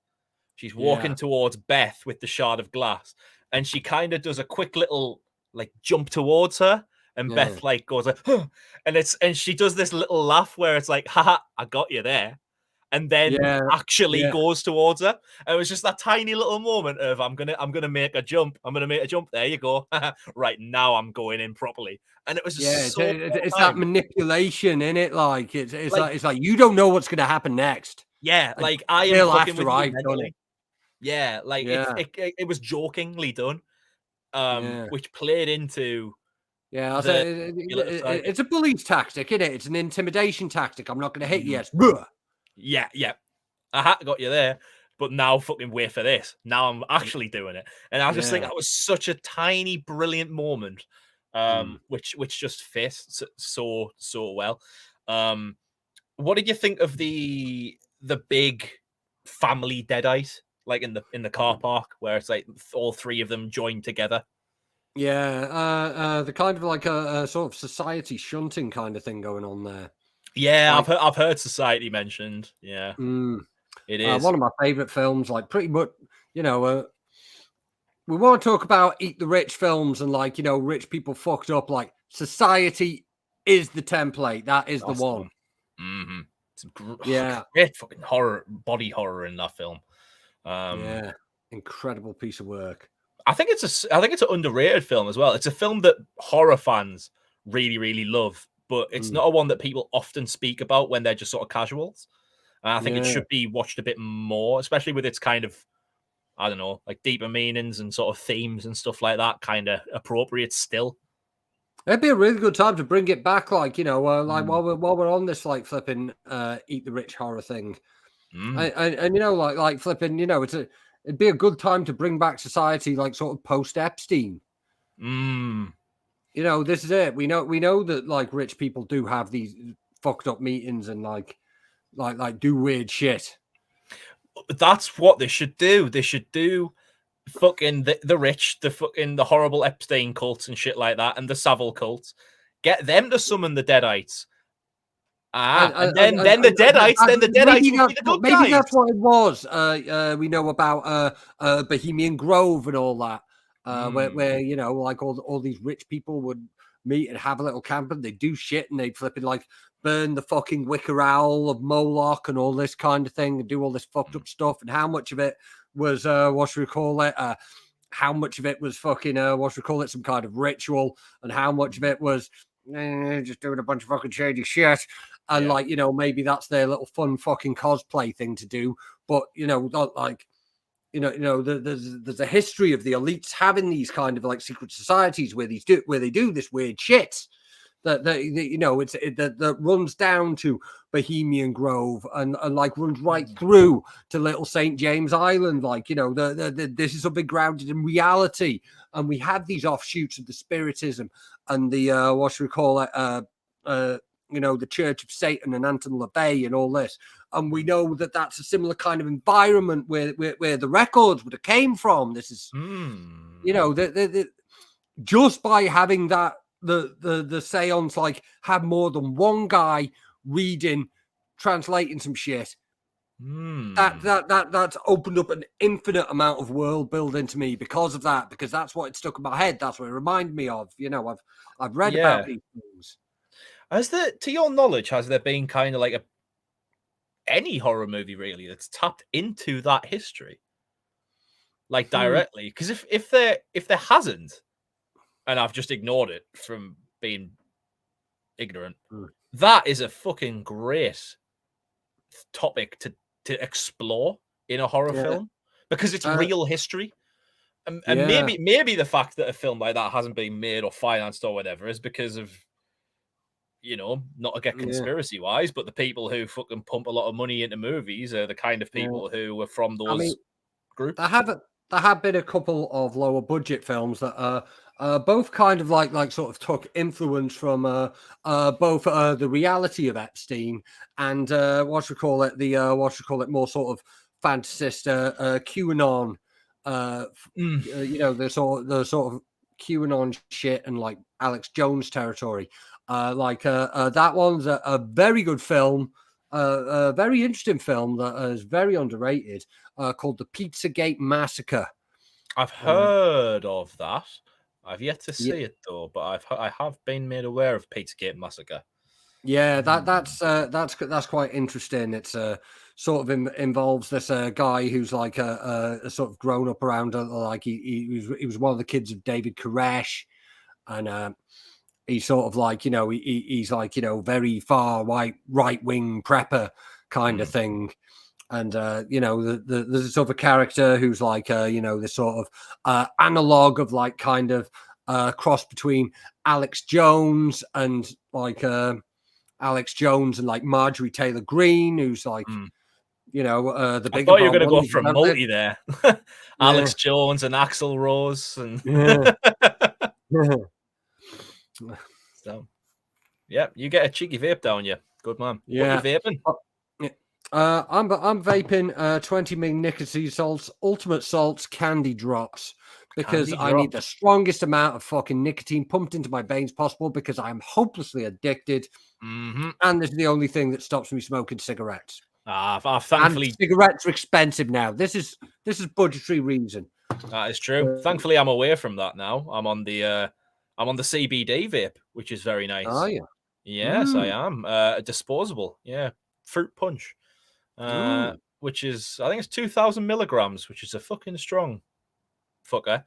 Speaker 2: She's walking towards Beth with the shard of glass, and she kind of does a quick little like jump towards her, and Beth like goes like, huh! and she does this little laugh where it's like, haha, I got you there. And then actually goes towards her. And it was just that tiny little moment of I'm gonna make a jump. I'm gonna make a jump. There you go. Right now I'm going in properly. And it was just
Speaker 1: it's that manipulation in it. Like it's like you don't know what's gonna happen next.
Speaker 2: Yeah, like I am fucking with you mentally. Yeah, like it was jokingly done, which played into.
Speaker 1: Yeah, it's a police tactic, isn't it? It's an intimidation tactic. I'm not going to hit you. Yes.
Speaker 2: Yeah. I got you there, but now fucking wait for this. Now I'm actually doing it, and I just think that was such a tiny, brilliant moment, which just fit so well. What did you think of the big family deadite, like in the car park, where it's like all three of them joined together?
Speaker 1: Yeah, the kind of like a sort of society shunting kind of thing going on there.
Speaker 2: Yeah, like, I've heard society mentioned. Yeah, it is
Speaker 1: one of my favorite films. Like pretty much, we want to talk about Eat the Rich films and like rich people fucked up. Like Society is the template. That is the one.
Speaker 2: Mm-hmm. Great fucking body horror in that film.
Speaker 1: Incredible piece of work.
Speaker 2: I think it's an underrated film as well. It's a film that horror fans really, really love, but it's not a one that people often speak about when they're just sort of casuals. And I think it should be watched a bit more, especially with its kind of, I don't know, like deeper meanings and sort of themes and stuff like that, kind of appropriate still.
Speaker 1: It'd be a really good time to bring it back, like like while we're on this like flipping Eat the Rich horror thing, and like flipping, it'd be a good time to bring back Society, like sort of post Epstein. This is it. We know that like rich people do have these fucked up meetings and like do weird shit.
Speaker 2: That's what they should do. They should do fucking the rich, the horrible Epstein cults and shit like that, and the Savile cults. Get them to summon the deadites. And then the deadites will be the good guys.
Speaker 1: Maybe that's what it was. We know about Bohemian Grove and all that. Where like all these rich people would meet and have a little camp and they do shit and they'd flipping like burn the fucking wicker owl of Moloch and all this kind of thing and do all this fucked up stuff. And how much of it was how much of it was fucking some kind of ritual, and how much of it was just doing a bunch of fucking shady shit. And maybe that's their little fun fucking cosplay thing to do. But not like there's a history of the elites having these kind of like secret societies where they do this weird shit that runs down to Bohemian Grove and like runs right through to Little St. James Island. Like this is something grounded in reality, and we have these offshoots of the Spiritism and the the Church of Satan and Anton LaVey and all this. And we know that that's a similar kind of environment where the records would have came from. This is, just by having that, the seance, like have more than one guy reading, translating some shit. That's opened up an infinite amount of world building to me because of that, because that's what it stuck in my head. That's what it reminded me of. I've read about these things.
Speaker 2: To your knowledge, has there been kind of like any horror movie really that's tapped into that history, like directly? Because if there hasn't, and I've just ignored it from being ignorant, that is a fucking great topic to explore in a horror film, because it's real history. And maybe the fact that a film like that hasn't been made or financed or whatever is because of, not to get conspiracy wise, but the people who fucking pump a lot of money into movies are the kind of people who are from those groups.
Speaker 1: There have been a couple of lower budget films that both kind of like sort of took influence from both the reality of Epstein and more sort of fantasista, QAnon, the sort of QAnon shit and like Alex Jones territory. That one's a very good film, a very interesting film that is very underrated, called The Pizzagate Massacre.
Speaker 2: I've heard of that. I've yet to see it though, but I have been made aware of Pizzagate Massacre.
Speaker 1: Yeah, that's quite interesting. It's sort of involves this guy who's like a sort of grown up around like he was one of the kids of David Koresh, and he's sort of like he's like very far right wing prepper kind of thing. And there's a sort of a character who's like this sort of analog of like kind of cross between Alex Jones and like Alex Jones and like Marjorie Taylor Greene, who's like the big.
Speaker 2: I thought you were going to go for a multi there. Alex Jones and Axl Rose and so yeah, you get a cheeky vape down you. Good man.
Speaker 1: Yeah.
Speaker 2: What are you vaping?
Speaker 1: I'm vaping 20 mg nicotine salts, ultimate salts, candy drops, because I need the strongest amount of fucking nicotine pumped into my veins possible, because I'm hopelessly addicted, and this is the only thing that stops me smoking cigarettes.
Speaker 2: Thankfully,
Speaker 1: and cigarettes are expensive now. This is budgetary reason.
Speaker 2: That is true. Thankfully, I'm away from that now. I'm on the CBD vape, which is very nice.
Speaker 1: Oh yeah.
Speaker 2: Yes, I am. Disposable. Yeah, fruit punch. Which is, I think it's 2,000 milligrams, which is a fucking strong fucker.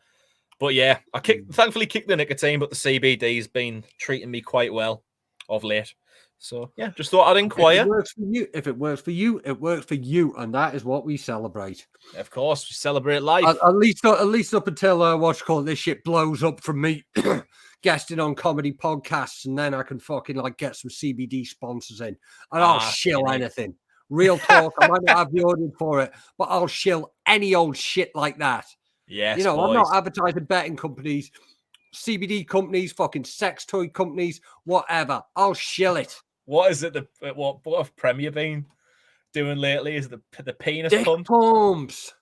Speaker 2: But yeah, thankfully kicked the nicotine, but the CBD's been treating me quite well of late. So yeah, just thought I'd inquire.
Speaker 1: If it works for you, it works for you, and that is what we celebrate.
Speaker 2: Of course, we celebrate life.
Speaker 1: At least up until this shit blows up from me guesting on comedy podcasts, and then I can fucking like get some CBD sponsors in, and I'll shill anything. Real talk. I might not have the audience for it, but I'll shill any old shit like that.
Speaker 2: Yes,
Speaker 1: I'm not advertising betting companies, CBD companies, fucking sex toy companies, whatever. I'll shill it.
Speaker 2: What is it? What have Premier been doing lately? Is the penis
Speaker 1: dick pumps?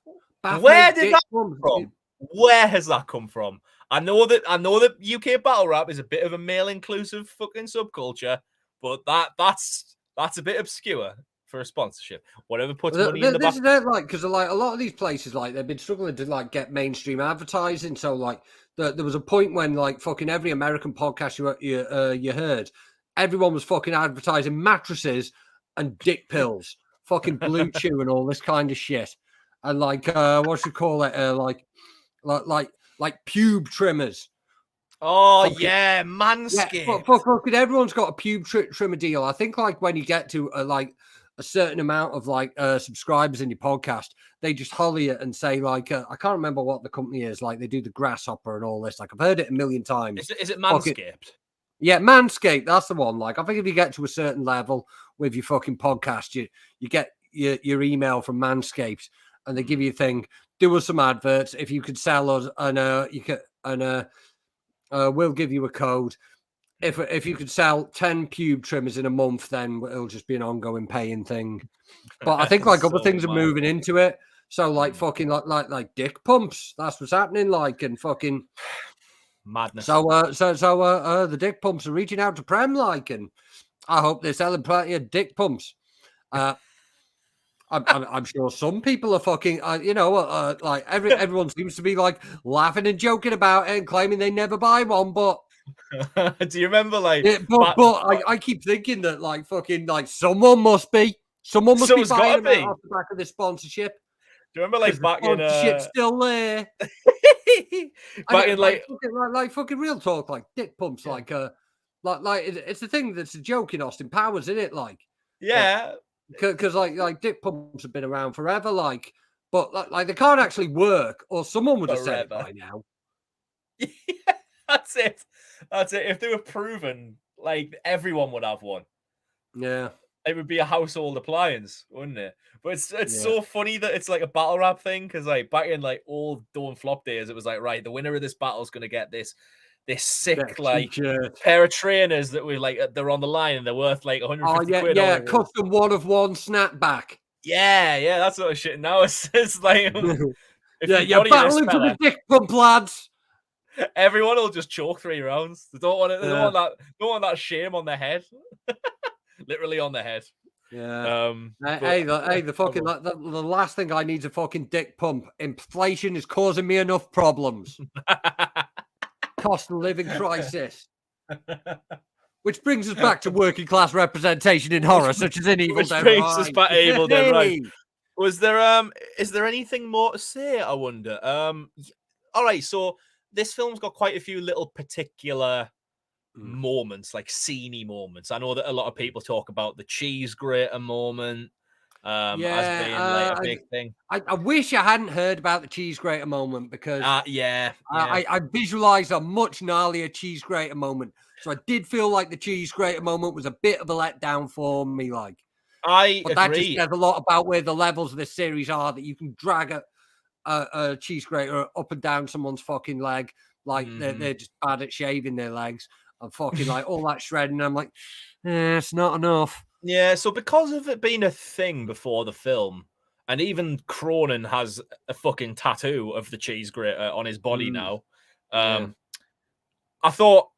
Speaker 2: Where did that come from? Where has that come from? I know that UK battle rap is a bit of a male inclusive fucking subculture, but that's a bit obscure for a sponsorship. Whatever puts money in the back.
Speaker 1: Because like a lot of these places, like they've been struggling to like get mainstream advertising. So like there was a point when like fucking every American podcast you heard, everyone was fucking advertising mattresses and dick pills, fucking Blue Chew and all this kind of shit, and like what you call it, like pube trimmers.
Speaker 2: Oh fucking, yeah, Manscaped.
Speaker 1: Yeah, fucking everyone's got a pube trimmer deal. I think like when you get to like a certain amount of like subscribers in your podcast, they just holly it and say like I can't remember what the company is. Like they do the grasshopper and all this. Like I've heard it a million times.
Speaker 2: Is it Manscaped?
Speaker 1: Yeah, Manscaped. That's the one. Like I think if you get to a certain level with your fucking podcast, you get your email from Manscaped, and they give you a thing. Do us some adverts if you could sell us, and you could, and we'll give you a code. If you could sell 10 pube trimmers in a month, then it'll just be an ongoing paying thing. But I think like other things are moving into it. So like fucking like dick pumps. That's what's happening. Like and fucking
Speaker 2: madness.
Speaker 1: So the dick pumps are reaching out to Prem, like, and I hope they're selling plenty of dick pumps. I'm sure some people are fucking, like everyone seems to be like laughing and joking about it and claiming they never buy one. But
Speaker 2: do you remember like?
Speaker 1: I keep thinking that like fucking like someone must be buying them off the back of this sponsorship.
Speaker 2: Do you remember like back in
Speaker 1: shit's still there?
Speaker 2: Back in like
Speaker 1: fucking real talk, like dick pumps, like it's the thing that's a joke in Austin Powers, isn't it? Like
Speaker 2: yeah.
Speaker 1: Because like dick pumps have been around forever, like, but like they can't actually work, or someone would have said it by now.
Speaker 2: Yeah, that's it. If they were proven, like everyone would have one.
Speaker 1: Yeah,
Speaker 2: it would be a household appliance, wouldn't it? But it's so funny that it's like a battle rap thing, because like back in like old Don't Flop days, it was like, right, the winner of this battle is going to get this sick like pair of trainers that we like they're on the line and they're worth like 150 quid.
Speaker 1: Yeah, custom one of one snapback.
Speaker 2: Yeah, that sort of shit. Now it's like, if
Speaker 1: Yeah,
Speaker 2: you
Speaker 1: you're
Speaker 2: body this
Speaker 1: battling for the
Speaker 2: fella,
Speaker 1: dick pump, lads.
Speaker 2: everyone will just choke 3 rounds. They don't want it. They
Speaker 1: Yeah.
Speaker 2: don't want that shame on their head. Literally on their head.
Speaker 1: Yeah.
Speaker 2: But,
Speaker 1: The fucking the last thing I need is a fucking dick pump. Inflation is causing me enough problems. Cost of living crisis. Which brings us back to working class representation in horror, such as in Evil
Speaker 2: which
Speaker 1: Dead
Speaker 2: brings us back to Evil Dead Rise.
Speaker 1: Hey!
Speaker 2: Was there is there anything more to say, I wonder? All right, so this film's got quite a few little particular moments, like sceney moments. I know that a lot of people talk about the cheese grater moment as being like a big thing.
Speaker 1: I wish I hadn't heard about the cheese grater moment because I visualized a much gnarlier cheese grater moment. So I did feel like the cheese grater moment was a bit of a letdown for me. Like,
Speaker 2: but
Speaker 1: that just says a lot about where the levels of this series are, that you can drag a cheese grater up and down someone's fucking leg. Like they're just bad at shaving their legs and fucking like all that shredding. I'm like, it's not enough.
Speaker 2: Yeah, so because of it being a thing before the film, and even Cronin has a fucking tattoo of the cheese grater on his body now, I thought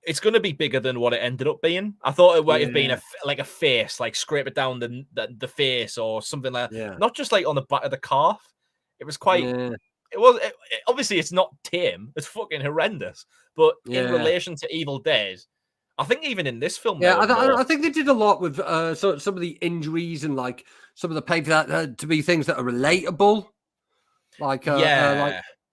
Speaker 2: it's going to be bigger than what it ended up being. I thought it might have been a face, like scrape it down the face or something like that. Not just like on the back of the calf. It was quite... obviously, it's not tame. It's fucking horrendous. But in relation to Evil Dead, I think even in this film,
Speaker 1: I think they did a lot with some of the injuries and like some of the pain for that to be things that are relatable. Like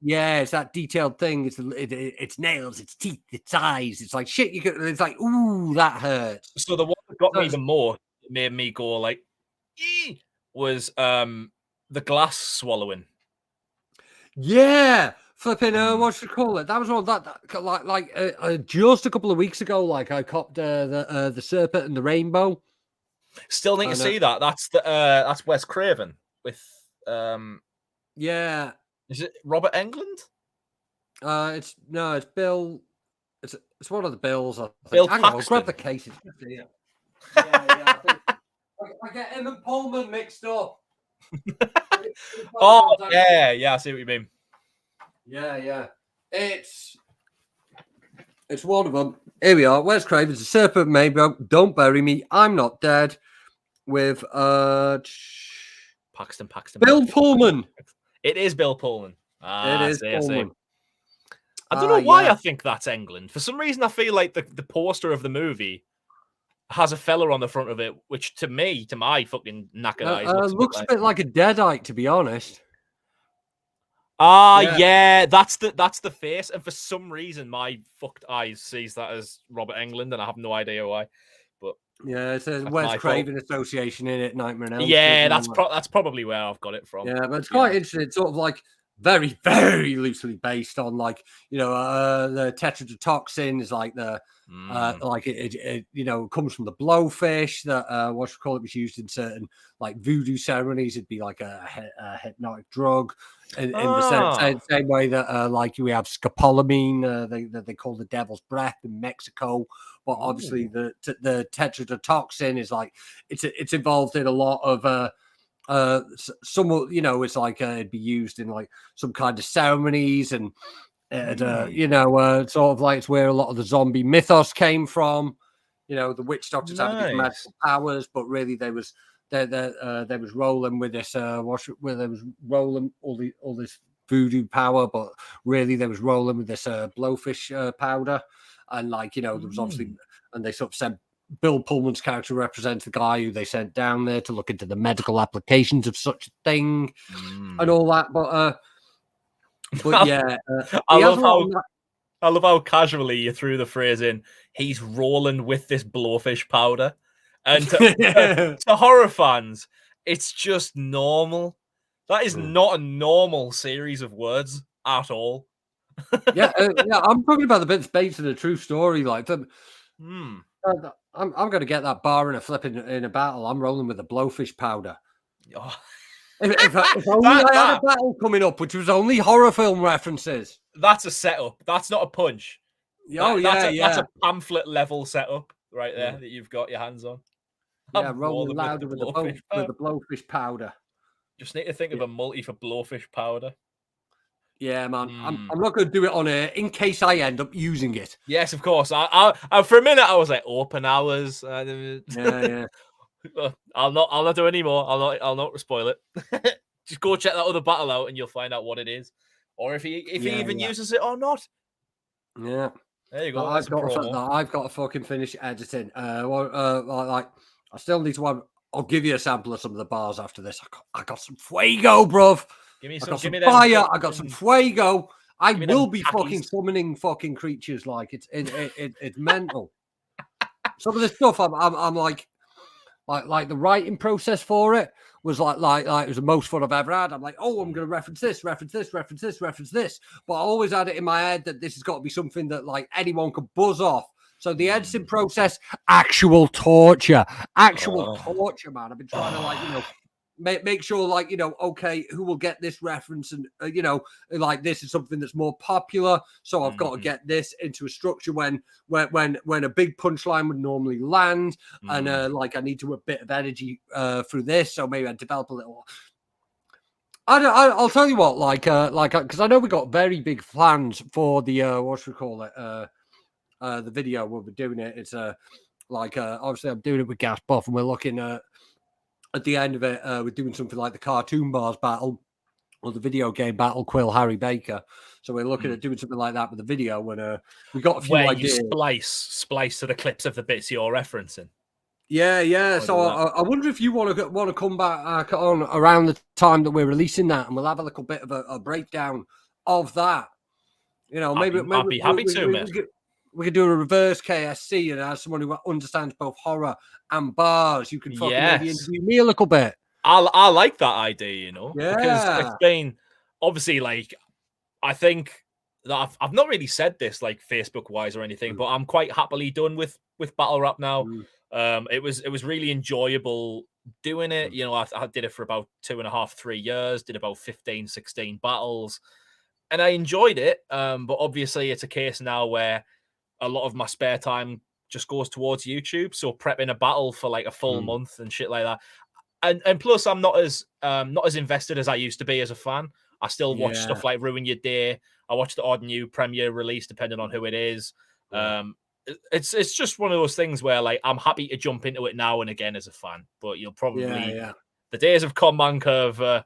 Speaker 1: it's that detailed thing. It's nails, it's teeth, it's eyes. It's like shit. It's like, ooh, that hurts.
Speaker 2: So the one that got me the more, made me go like, ee! Was the glass swallowing.
Speaker 1: Yeah. Flipping, what should I call it? That was all that just a couple of weeks ago. Like I copped the serpent and the rainbow.
Speaker 2: Still need to see that. That's Wes Craven with
Speaker 1: yeah.
Speaker 2: Is it Robert Englund?
Speaker 1: It's Bill. It's one of the Bills. I think.
Speaker 2: Bill
Speaker 1: Hang
Speaker 2: Paxton.
Speaker 1: on, I'll grab the cases. I get him and Pullman mixed up.
Speaker 2: I see what you mean.
Speaker 1: Yeah. It's one of them. Here we are. Wes Craven's The Serpent Maybe Don't Bury Me. I'm Not Dead. With
Speaker 2: Paxton.
Speaker 1: Bill Pullman.
Speaker 2: It is Bill Pullman.
Speaker 1: It is Pullman.
Speaker 2: I don't know why I think that's England. For some reason, I feel like the poster of the movie has a fella on the front of it, which to my fucking knackered eyes
Speaker 1: looks a bit like a Deadite, to be honest.
Speaker 2: That's the face, and for some reason my fucked eyes sees that as Robert Englund, and I have no idea why. But
Speaker 1: yeah, it says Wes Craven Association in it, Nightmare on Elm Street.
Speaker 2: Yeah, that's probably where I've got it from.
Speaker 1: Yeah, but it's quite interesting. It's sort of like very, very loosely based on like the tetrodotoxin is like the like it comes from the blowfish that it was used in certain like voodoo ceremonies. It'd be like a hypnotic drug in the same way that like we have scopolamine they call the devil's breath in Mexico. But obviously the tetrodotoxin is like it's involved in a lot of somewhat, it's like it'd be used in like some kind of ceremonies and sort of like it's where a lot of the zombie mythos came from. The witch doctors had these magical powers, but really they was rolling with this where they was rolling all this voodoo power, but really they was rolling with this blowfish powder, and like there was obviously, and they sort of sent Bill Pullman's character represents the guy who they sent down there to look into the medical applications of such a thing and all that. But yeah,
Speaker 2: I love how casually you threw the phrase in. He's rolling with this blowfish powder, and to horror fans, it's just normal. That is not a normal series of words at all.
Speaker 1: I'm talking about the bits based on a true story, like them. I'm going to get that bar in a battle. I'm rolling with the blowfish powder. Oh. If only I had a battle coming up, which was only horror film references.
Speaker 2: That's a setup. That's not a punch. That's a pamphlet level setup right there that you've got your hands on.
Speaker 1: Yeah,
Speaker 2: I'm
Speaker 1: rolling
Speaker 2: rolling
Speaker 1: louder with the blowfish powder.
Speaker 2: Just need to think of a multi for blowfish powder.
Speaker 1: Yeah, man. I'm not going to do it on air in case I end up using it.
Speaker 2: Yes, of course. I for a minute I was like open hours.
Speaker 1: Yeah.
Speaker 2: I'll not do any more. I'll not spoil it. Just go check that other battle out and you'll find out what it is, or if he even uses it or not.
Speaker 1: Yeah.
Speaker 2: There you go.
Speaker 1: I've got to fucking finish editing. Like I still need to. I'll give you a sample of some of the bars after this. I got some fuego, bruv.
Speaker 2: Give me
Speaker 1: I
Speaker 2: some.
Speaker 1: got some
Speaker 2: Give me
Speaker 1: fire.
Speaker 2: them,
Speaker 1: I got some fuego. I will be
Speaker 2: khakis.
Speaker 1: fucking summoning fucking creatures like it's mental. Some of the stuff I'm like the writing process for it was like it was the most fun I've ever had. I'm like, oh, I'm going to reference this. But I always had it in my head that this has got to be something that like anyone could buzz off. So the editing process, actual torture, man. I've been trying to make sure okay, who will get this reference and like this is something that's more popular. So I've got to get this into a structure when a big punchline would normally land, and I need to a bit of energy through this. So maybe I develop a little. I'll tell you what, because I know we got very big plans for the the video we'll be doing it. It's obviously I'm doing it with Gas Buff, and we're looking at the end of it, we're doing something like the cartoon bars battle or the video game battle, Quill Harry Baker. So we're looking at doing something like that with the video. When we got a few ideas.
Speaker 2: You splice to the clips of the bits you're referencing.
Speaker 1: Yeah. So I wonder if you want to come back on around the time that we're releasing that, and we'll have a little bit of a breakdown of that. Maybe
Speaker 2: I'd be happy to, mate.
Speaker 1: We could do a reverse KSC and have someone who understands both horror and bars. You can fucking maybe interview me a little bit.
Speaker 2: I like that idea, because it's been obviously I think that I've not really said this Facebook wise or anything, but I'm quite happily done with battle rap now. It was really enjoyable doing it. I did it for about 2.5, 3 years, did about 15, 16 battles, and I enjoyed it. But obviously it's a case now where a lot of my spare time just goes towards YouTube. So prepping a battle for a full month and shit like that. And plus I'm not as invested as I used to be as a fan. I still watch stuff like Ruin Your Day. I watch the odd new premiere release depending on who it is. It's just one of those things where I'm happy to jump into it now and again as a fan. But you'll probably the days of Command Curve are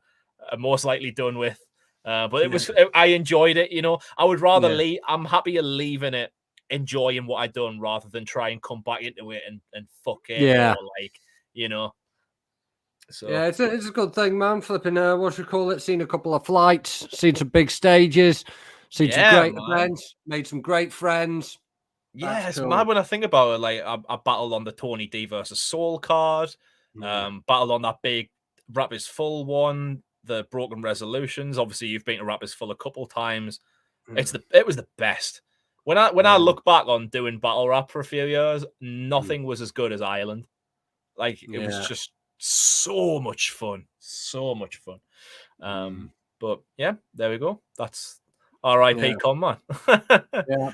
Speaker 2: most likely done with. But I enjoyed it. I would rather leave. I'm happier leaving it, enjoying what I've done rather than try and come back into it and fuck it. Or So
Speaker 1: it's a good thing, man. Flipping seen a couple of flights, seen some big stages, seen some great events, made some great friends.
Speaker 2: Yeah, it's mad when I think about it. I battled on the Tony D versus Soul card, battled on that big Rappers Full one, the Broken Resolutions. Obviously, you've been to Rappers Full a couple times. It was the best. When I look back on doing battle rap for a few years, nothing was as good as Ireland. It was just so much fun. But yeah, there we go. That's R.I.P. Con, man.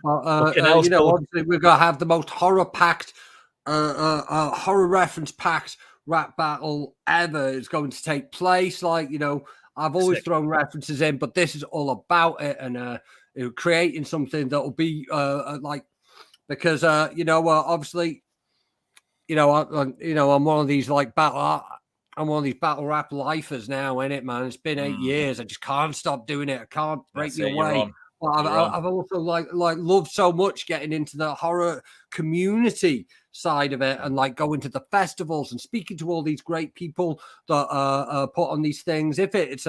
Speaker 1: Obviously we're gonna have the most horror-packed, horror reference-packed rap battle ever is going to take place. I've always thrown references in, but this is all about it and creating something that will be because obviously I'm one of these I'm one of these battle rap lifers now, innit, man? It's been 8 years. I just can't stop doing it. I can't break me away. But I've also loved so much getting into the horror community side of it and going to the festivals and speaking to all these great people that put on these things. If it's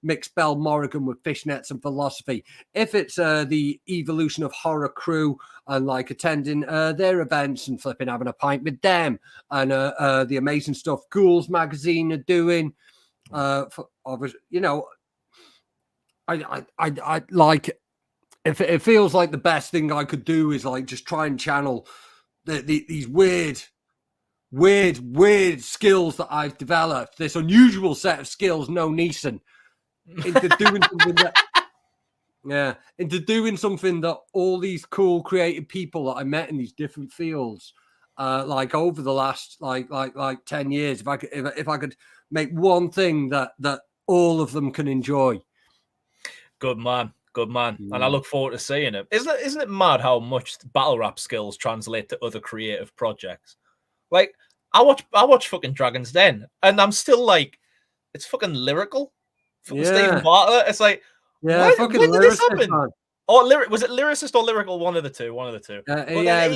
Speaker 1: Mixed Bell Morrigan with Fishnets and Philosophy, if it's the Evolution of Horror crew and attending their events and flipping having a pint with them and the amazing stuff Ghouls magazine are doing. It feels like the best thing I could do is just try and channel these weird skills that I've developed, this unusual set of skills, no Neeson, into doing something into doing something that all these cool creative people that I met in these different fields like over the last like 10 years. If I could make one thing that all of them can enjoy.
Speaker 2: Good man. And I look forward to seeing it. Isn't it mad how much battle rap skills translate to other creative projects? Like, I watch fucking Dragon's Den, and I'm still like, it's fucking lyrical. Fucking Stephen Bartlett. It's like, when did this happen? Man. Or was it lyricist or lyrical? One of the two.
Speaker 1: It was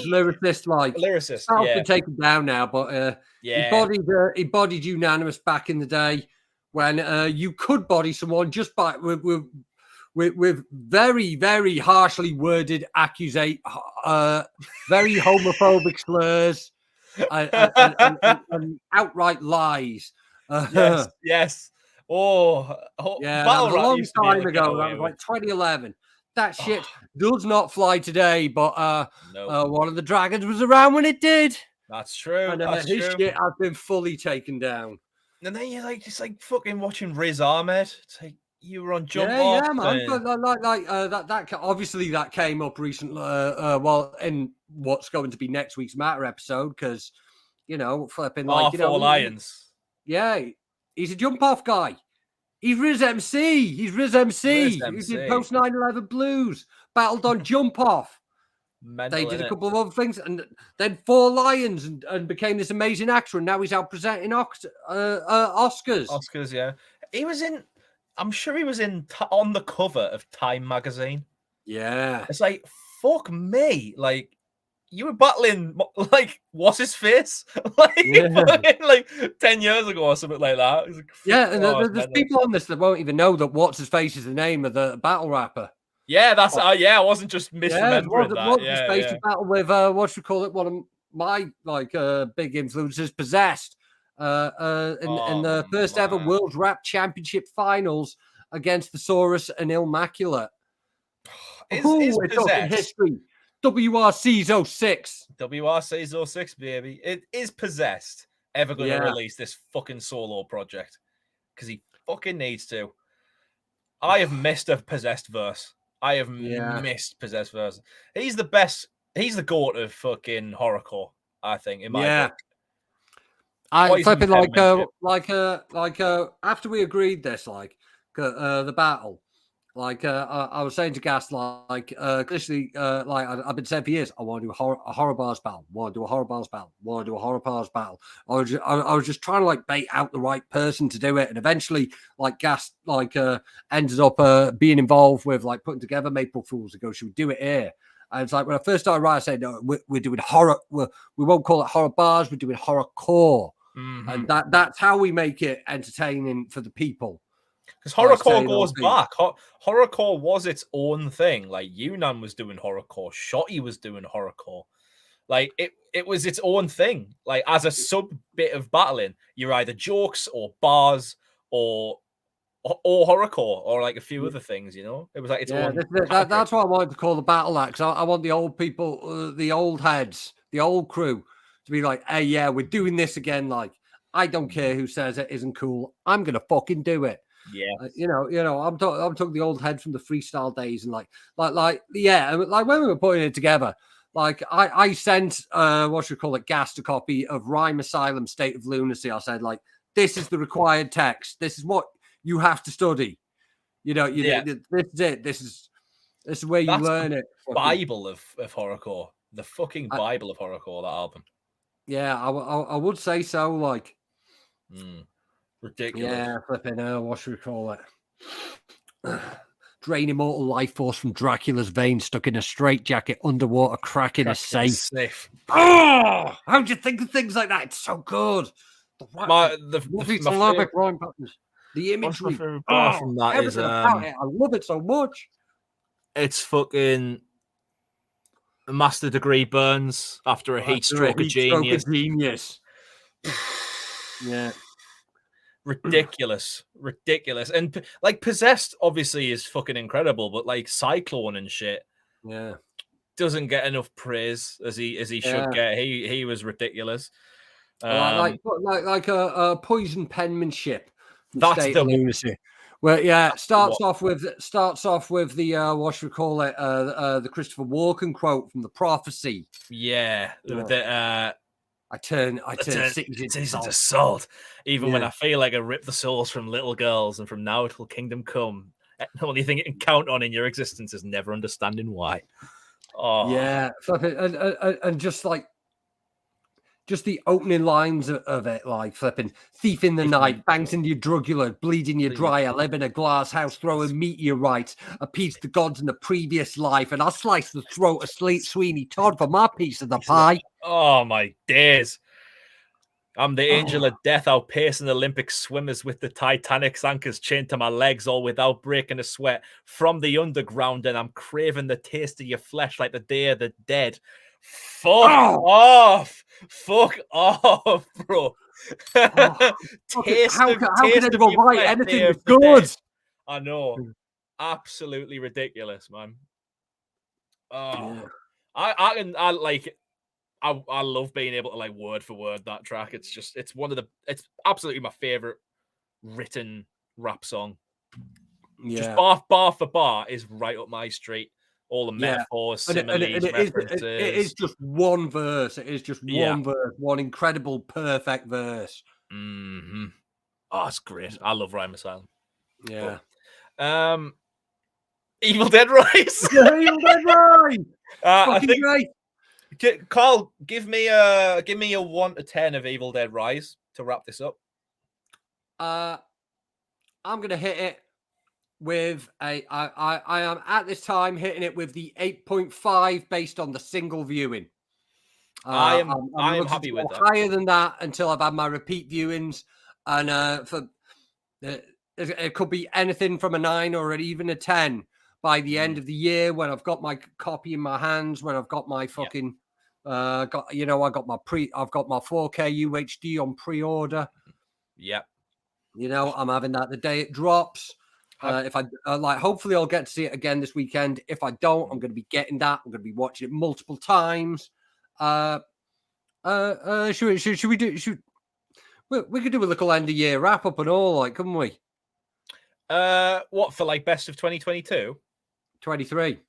Speaker 1: lyricist. Like
Speaker 2: lyricist.
Speaker 1: Yeah, been taken down now, but he bodied unanimous back in the day when you could body someone just by with very, very harshly worded very homophobic slurs and outright lies.
Speaker 2: Yes. Oh,
Speaker 1: yeah, that was a long time ago. That was like 2011. That shit does not fly today, but one of the dragons was around when it did.
Speaker 2: That's true.
Speaker 1: And his shit has been fully taken down.
Speaker 2: And then you're like, it's like fucking watching Riz Ahmed. It's like you were on Jump
Speaker 1: Off.
Speaker 2: Yeah,
Speaker 1: man. But that obviously that came up recently. In what's going to be next week's Matter episode, because flipping
Speaker 2: Four Lions.
Speaker 1: Yeah, he's a jump off guy. He's Riz MC. He did post 9/11 blues, battled on jump off. They did a couple of other things, and then Four Lions, and became this amazing actor. And now he's out presenting Oscars.
Speaker 2: Oscars, yeah. He was in. I'm sure he was on the cover of Time magazine.
Speaker 1: Yeah,
Speaker 2: it's like, fuck me, like you were battling like what's his face like 10 years ago or something like that. Like,
Speaker 1: and there's people on this that won't even know that what's his face is the name of the battle rapper.
Speaker 2: Yeah, that's I wasn't just misremembering that.
Speaker 1: What's his face to battle with one of my big influences, Possessed. In the first ever World Rap Championship finals against Thesaurus and Immaculate.
Speaker 2: Is Possessed
Speaker 1: history? WRC's 06.
Speaker 2: WRC's 06, baby. Is Possessed ever going to release this fucking solo project? Because he fucking needs to. I have missed a Possessed verse. I have missed Possessed verse. He's the best. He's the GOAT of fucking horrorcore, I think, in my book.
Speaker 1: I flipping after we agreed this, the battle, I was saying to Gas, literally, I've been saying for years, I want to do a horror bars battle. Want to do a horror bars battle. Want to do a horror bars battle. I was just trying to bait out the right person to do it, and eventually, Gas ended up being involved with putting together Maple Fools to go. Should we do it here? And it's like when I first started writing, I said, no, we're doing horror. We won't call it horror bars. We're doing horror core.
Speaker 2: Mm-hmm.
Speaker 1: And that's how we make it entertaining for the people.
Speaker 2: Because horrorcore goes back. Horrorcore was its own thing. Yunnan was doing horrorcore. Shotty was doing horrorcore. It was its own thing. As a sub bit of battling, you're either jokes or bars or horrorcore or a few other things. It was its own.
Speaker 1: That's what I wanted to call the battle act. I want the old people, the old heads, the old crew to be like, hey, yeah, we're doing this again. I don't care who says it isn't cool. I'm gonna fucking do it.
Speaker 2: Yeah,
Speaker 1: I'm talking the old head from the freestyle days, and when we were putting it together, I sent Gas a copy of Rhyme Asylum State of Lunacy. I said this is the required text. This is what you have to study. This is it. This is where you learn it.
Speaker 2: Bible of horrorcore, the fucking Bible of horrorcore. That album.
Speaker 1: Yeah, I would say so.
Speaker 2: Ridiculous.
Speaker 1: Yeah, flipping. What should we call it? Drain immortal life force from Dracula's veins, stuck in a straitjacket underwater, cracking a safe. Oh, how'd you think of things like that? It's so good. The imagery
Speaker 2: from that is
Speaker 1: I love it so much.
Speaker 2: It's fucking master degree burns after a heat stroke of genius.
Speaker 1: Yeah.
Speaker 2: Ridiculous. And Possessed obviously is fucking incredible, but Cyclone and shit doesn't get enough praise as he should get. He was ridiculous.
Speaker 1: A poison penmanship.
Speaker 2: That's the
Speaker 1: lunacy. Well, starts off with the the Christopher Walken quote from The Prophecy.
Speaker 2: Yeah,
Speaker 1: I turn cities
Speaker 2: Cities
Speaker 1: into
Speaker 2: into
Speaker 1: salt.
Speaker 2: salt. Even when
Speaker 1: Yeah.
Speaker 2: I feel like I rip the souls from little girls, and from now till kingdom come, the only thing you can count on in your existence is never understanding why. Oh,
Speaker 1: Yeah, flipping, and just the opening lines of it, like flipping thief in the night, bangs in your jugular, bleeding you dry. I live in a glass house, throwing meteorites, appease the gods in the previous life, and I'll slice the throat of Sweeney Todd for my piece of the pie.
Speaker 2: Oh my days. I'm the angel
Speaker 1: Oh.
Speaker 2: of death, outpacing Olympic swimmers with the Titanic's anchors chained to my legs, all without breaking a sweat from the underground, and I'm craving the taste of your flesh like the Day of the Dead. Fuck off, bro. Taste
Speaker 1: How
Speaker 2: of
Speaker 1: can anyone
Speaker 2: your
Speaker 1: write
Speaker 2: flesh,
Speaker 1: anything
Speaker 2: Day
Speaker 1: that's
Speaker 2: of the
Speaker 1: good?
Speaker 2: Dead. I know, absolutely ridiculous, man. Oh, I love being able to like word for word that track. It's absolutely my favorite written rap song. Just bar for bar is right up my street. All the metaphors, similes, references.
Speaker 1: It is just one verse. It is just one verse, one incredible, perfect verse.
Speaker 2: Mm-hmm. Oh, it's great. I love Rhyme Asylum.
Speaker 1: Yeah.
Speaker 2: But, Evil Dead Rise.
Speaker 1: Evil Dead Rise.
Speaker 2: I think
Speaker 1: great.
Speaker 2: Carl, give me a 1 to 10 of Evil Dead Rise to wrap this up.
Speaker 1: I'm gonna hit it with I am at this time hitting it with the 8.5 based on the single viewing.
Speaker 2: I am
Speaker 1: looking
Speaker 2: happy
Speaker 1: to
Speaker 2: with
Speaker 1: go
Speaker 2: that.
Speaker 1: higher than that until I've had my repeat viewings, and it could be anything from a 9 or even a 10 by the end of the year when I've got my copy in my hands, when I've got my fucking I've got my 4K UHD on pre-order.
Speaker 2: Yep.
Speaker 1: I'm having that the day it drops. If I hopefully I'll get to see it again this weekend. If I don't, I'm going to be getting that. I'm going to be watching it multiple times. Should we do? We could do a little end of year wrap up and all, like, couldn't we?
Speaker 2: What for, like, best of 2022?
Speaker 1: 23.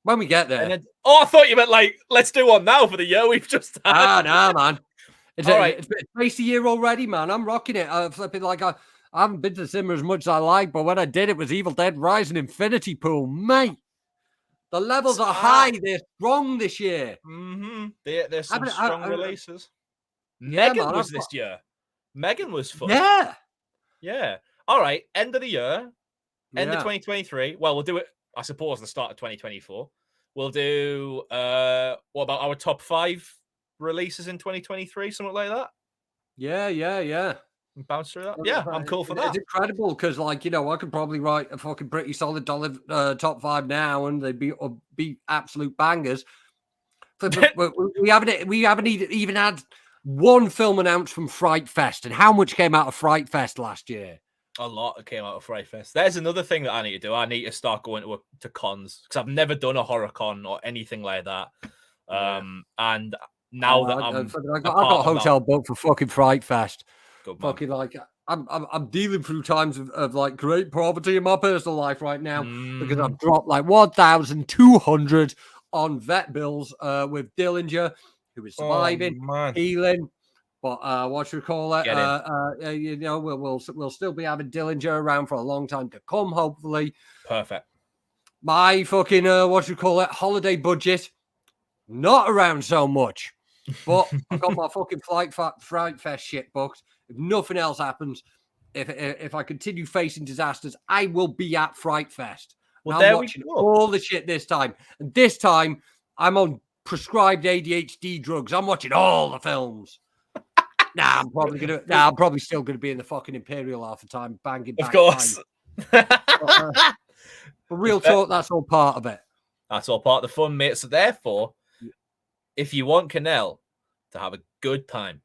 Speaker 1: When we get there.
Speaker 2: I thought you meant like let's do one now for the year we've just had.
Speaker 1: Nah, man. It's
Speaker 2: right.
Speaker 1: It's a year already, man. I'm rocking it. Flipping like I haven't been to the cinema as much as I like, but when I did, it was Evil Dead Rise and Infinity Pool, mate. The levels are high. They're strong this year.
Speaker 2: Mm-hmm. There's some strong releases. Megan was this year. Megan was fun. Yeah. All right. End of the year. End of 2023. Well, we'll do it, I suppose, the start of 2024. We'll do what about our top 5 releases in 2023, something like that?
Speaker 1: Yeah.
Speaker 2: Bounce through that. Yeah, I'm cool for that.
Speaker 1: It's incredible because, I could probably write a fucking pretty solid top 5 now, and they'd be absolute bangers. we haven't even had one film announced from Fright Fest, and how much came out of Fright Fest last year?
Speaker 2: A lot came out of Fright Fest. There's another thing that I need to do. I need to start going to cons because I've never done a horror con or anything like that. And now that
Speaker 1: I got a hotel booked for fucking Fright Fest. Fucking I'm dealing through times of like great poverty in my personal life right now because I've dropped like 1,200 on vet bills with Dillinger, who is surviving, healing. But what you call it? We'll still be having Dillinger around for a long time to come, hopefully.
Speaker 2: Perfect.
Speaker 1: My fucking holiday budget not around so much, but I've got my fucking Fright Fest shit booked. If nothing else happens, if I continue facing disasters, I will be at Fright Fest. Well, I'm watching all the shit this time, and this time I'm on prescribed ADHD drugs. I'm watching all the films. I'm probably still gonna be in the fucking Imperial half the time, banging.
Speaker 2: Of course.
Speaker 1: But real talk, that's all part of it.
Speaker 2: That's all part of the fun, mate. So therefore, if you want Kinell to have a good time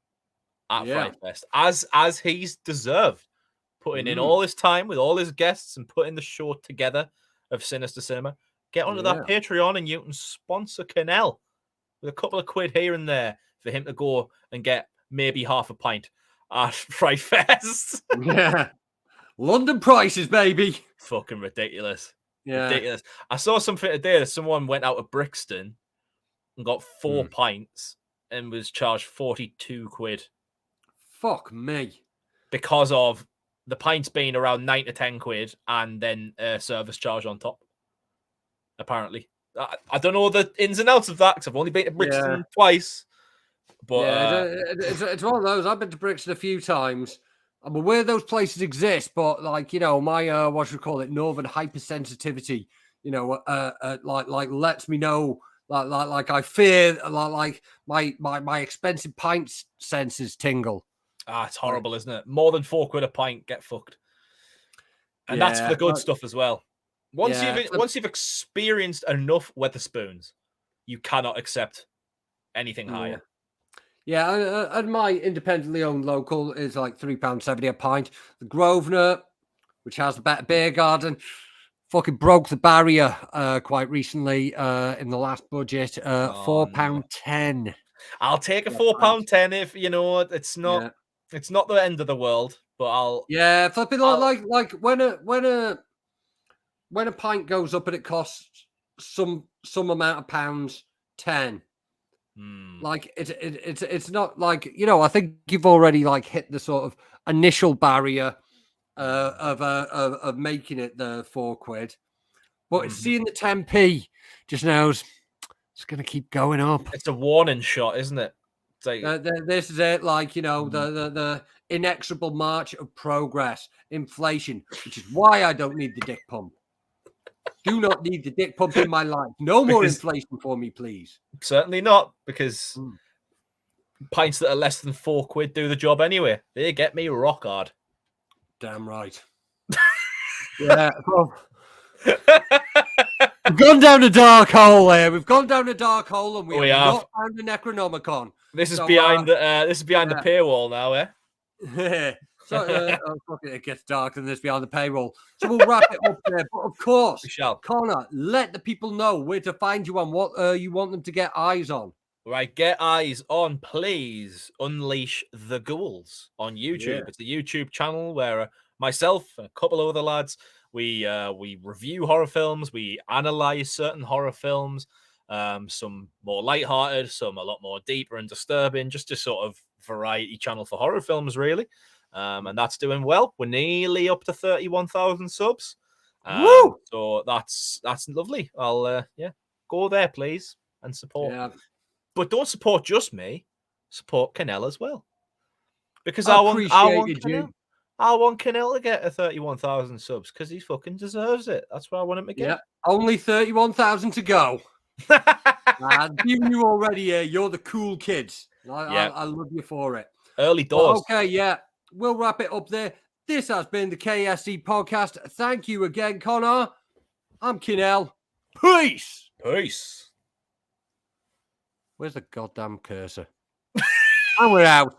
Speaker 2: at Fright Fest, as he's deserved, putting in all his time with all his guests and putting the show together of Sinister Cinema, get onto that Patreon and you can sponsor Kinell with a couple of quid here and there for him to go and get maybe half a pint at Fright Fest.
Speaker 1: Yeah. London prices, baby.
Speaker 2: Fucking ridiculous.
Speaker 1: Yeah.
Speaker 2: Ridiculous. I saw something today that someone went out of Brixton and got 4 pints and was charged 42 quid
Speaker 1: Fuck me.
Speaker 2: because of the pints being around 9 to 10 quid and then a service charge on top. Apparently, I don't know the ins and outs of that because I've only been to Brixton twice. But
Speaker 1: it's one of those. I've been to Brixton a few times. I'm aware those places exist, but like my what should we call it, northern hypersensitivity, like lets me know, like I fear, like my expensive pint senses tingle.
Speaker 2: It's horrible, isn't it? More than 4 quid a pint, get fucked. And that's for the good stuff as well. Once you've experienced enough Wetherspoons, you cannot accept anything higher.
Speaker 1: Yeah, and my independently owned local is like £3.70 a pint. The Grosvenor, which has the better beer garden, fucking broke the barrier quite recently in the last budget. £4.10.
Speaker 2: No. I'll take a £4.10 if it's not. It's not the end of the world, but
Speaker 1: flipping like when a pint goes up and it costs some amount of pounds, 10. Like it's not like I think you've already like hit the sort of initial barrier of making it the 4 quid, but seeing the 10p just knows it's going to keep going up.
Speaker 2: It's a warning shot, isn't it? It's like,
Speaker 1: this is it, like the inexorable march of progress, inflation, which is why I don't need the dick pump. Do not need the dick pump in my life. No more inflation for me, please.
Speaker 2: Certainly not, because pints that are less than 4 quid do the job anyway. They get me rock hard.
Speaker 1: Damn right. Yeah. Well, we've gone down a dark hole here. We've gone down a dark hole, and we have not found the Necronomicon.
Speaker 2: This is behind the paywall now, eh?
Speaker 1: So it gets darker than this behind the paywall. So we'll wrap it up there. But of course,
Speaker 2: we shall.
Speaker 1: Connor, let the people know where to find you and what you want them to get eyes on.
Speaker 2: Right, get eyes on, please. Unleash the Ghouls on YouTube. Yeah. It's a YouTube channel where myself and a couple of other lads, we review horror films, we analyze certain horror films, some more lighthearted, some a lot more deeper and disturbing, just a sort of variety channel for horror films, really. And that's doing well. We're nearly up to 31,000 subs.
Speaker 1: Woo!
Speaker 2: So that's lovely. I'll go there, please, and support.
Speaker 1: Yeah.
Speaker 2: But don't support just me. Support Kinell as well. Because I want Kinell to get a 31,000 subs because he fucking deserves it. That's what I want him to get.
Speaker 1: Yeah. Only 31,000 to go. I'm giving you already here. You're the cool kids. I love you for it.
Speaker 2: Early doors.
Speaker 1: Well, okay, yeah. We'll wrap it up there. This has been the KSC Podcast. Thank you again, Connor. I'm Kinell. Peace.
Speaker 2: Peace.
Speaker 1: Where's the goddamn cursor? And we're out.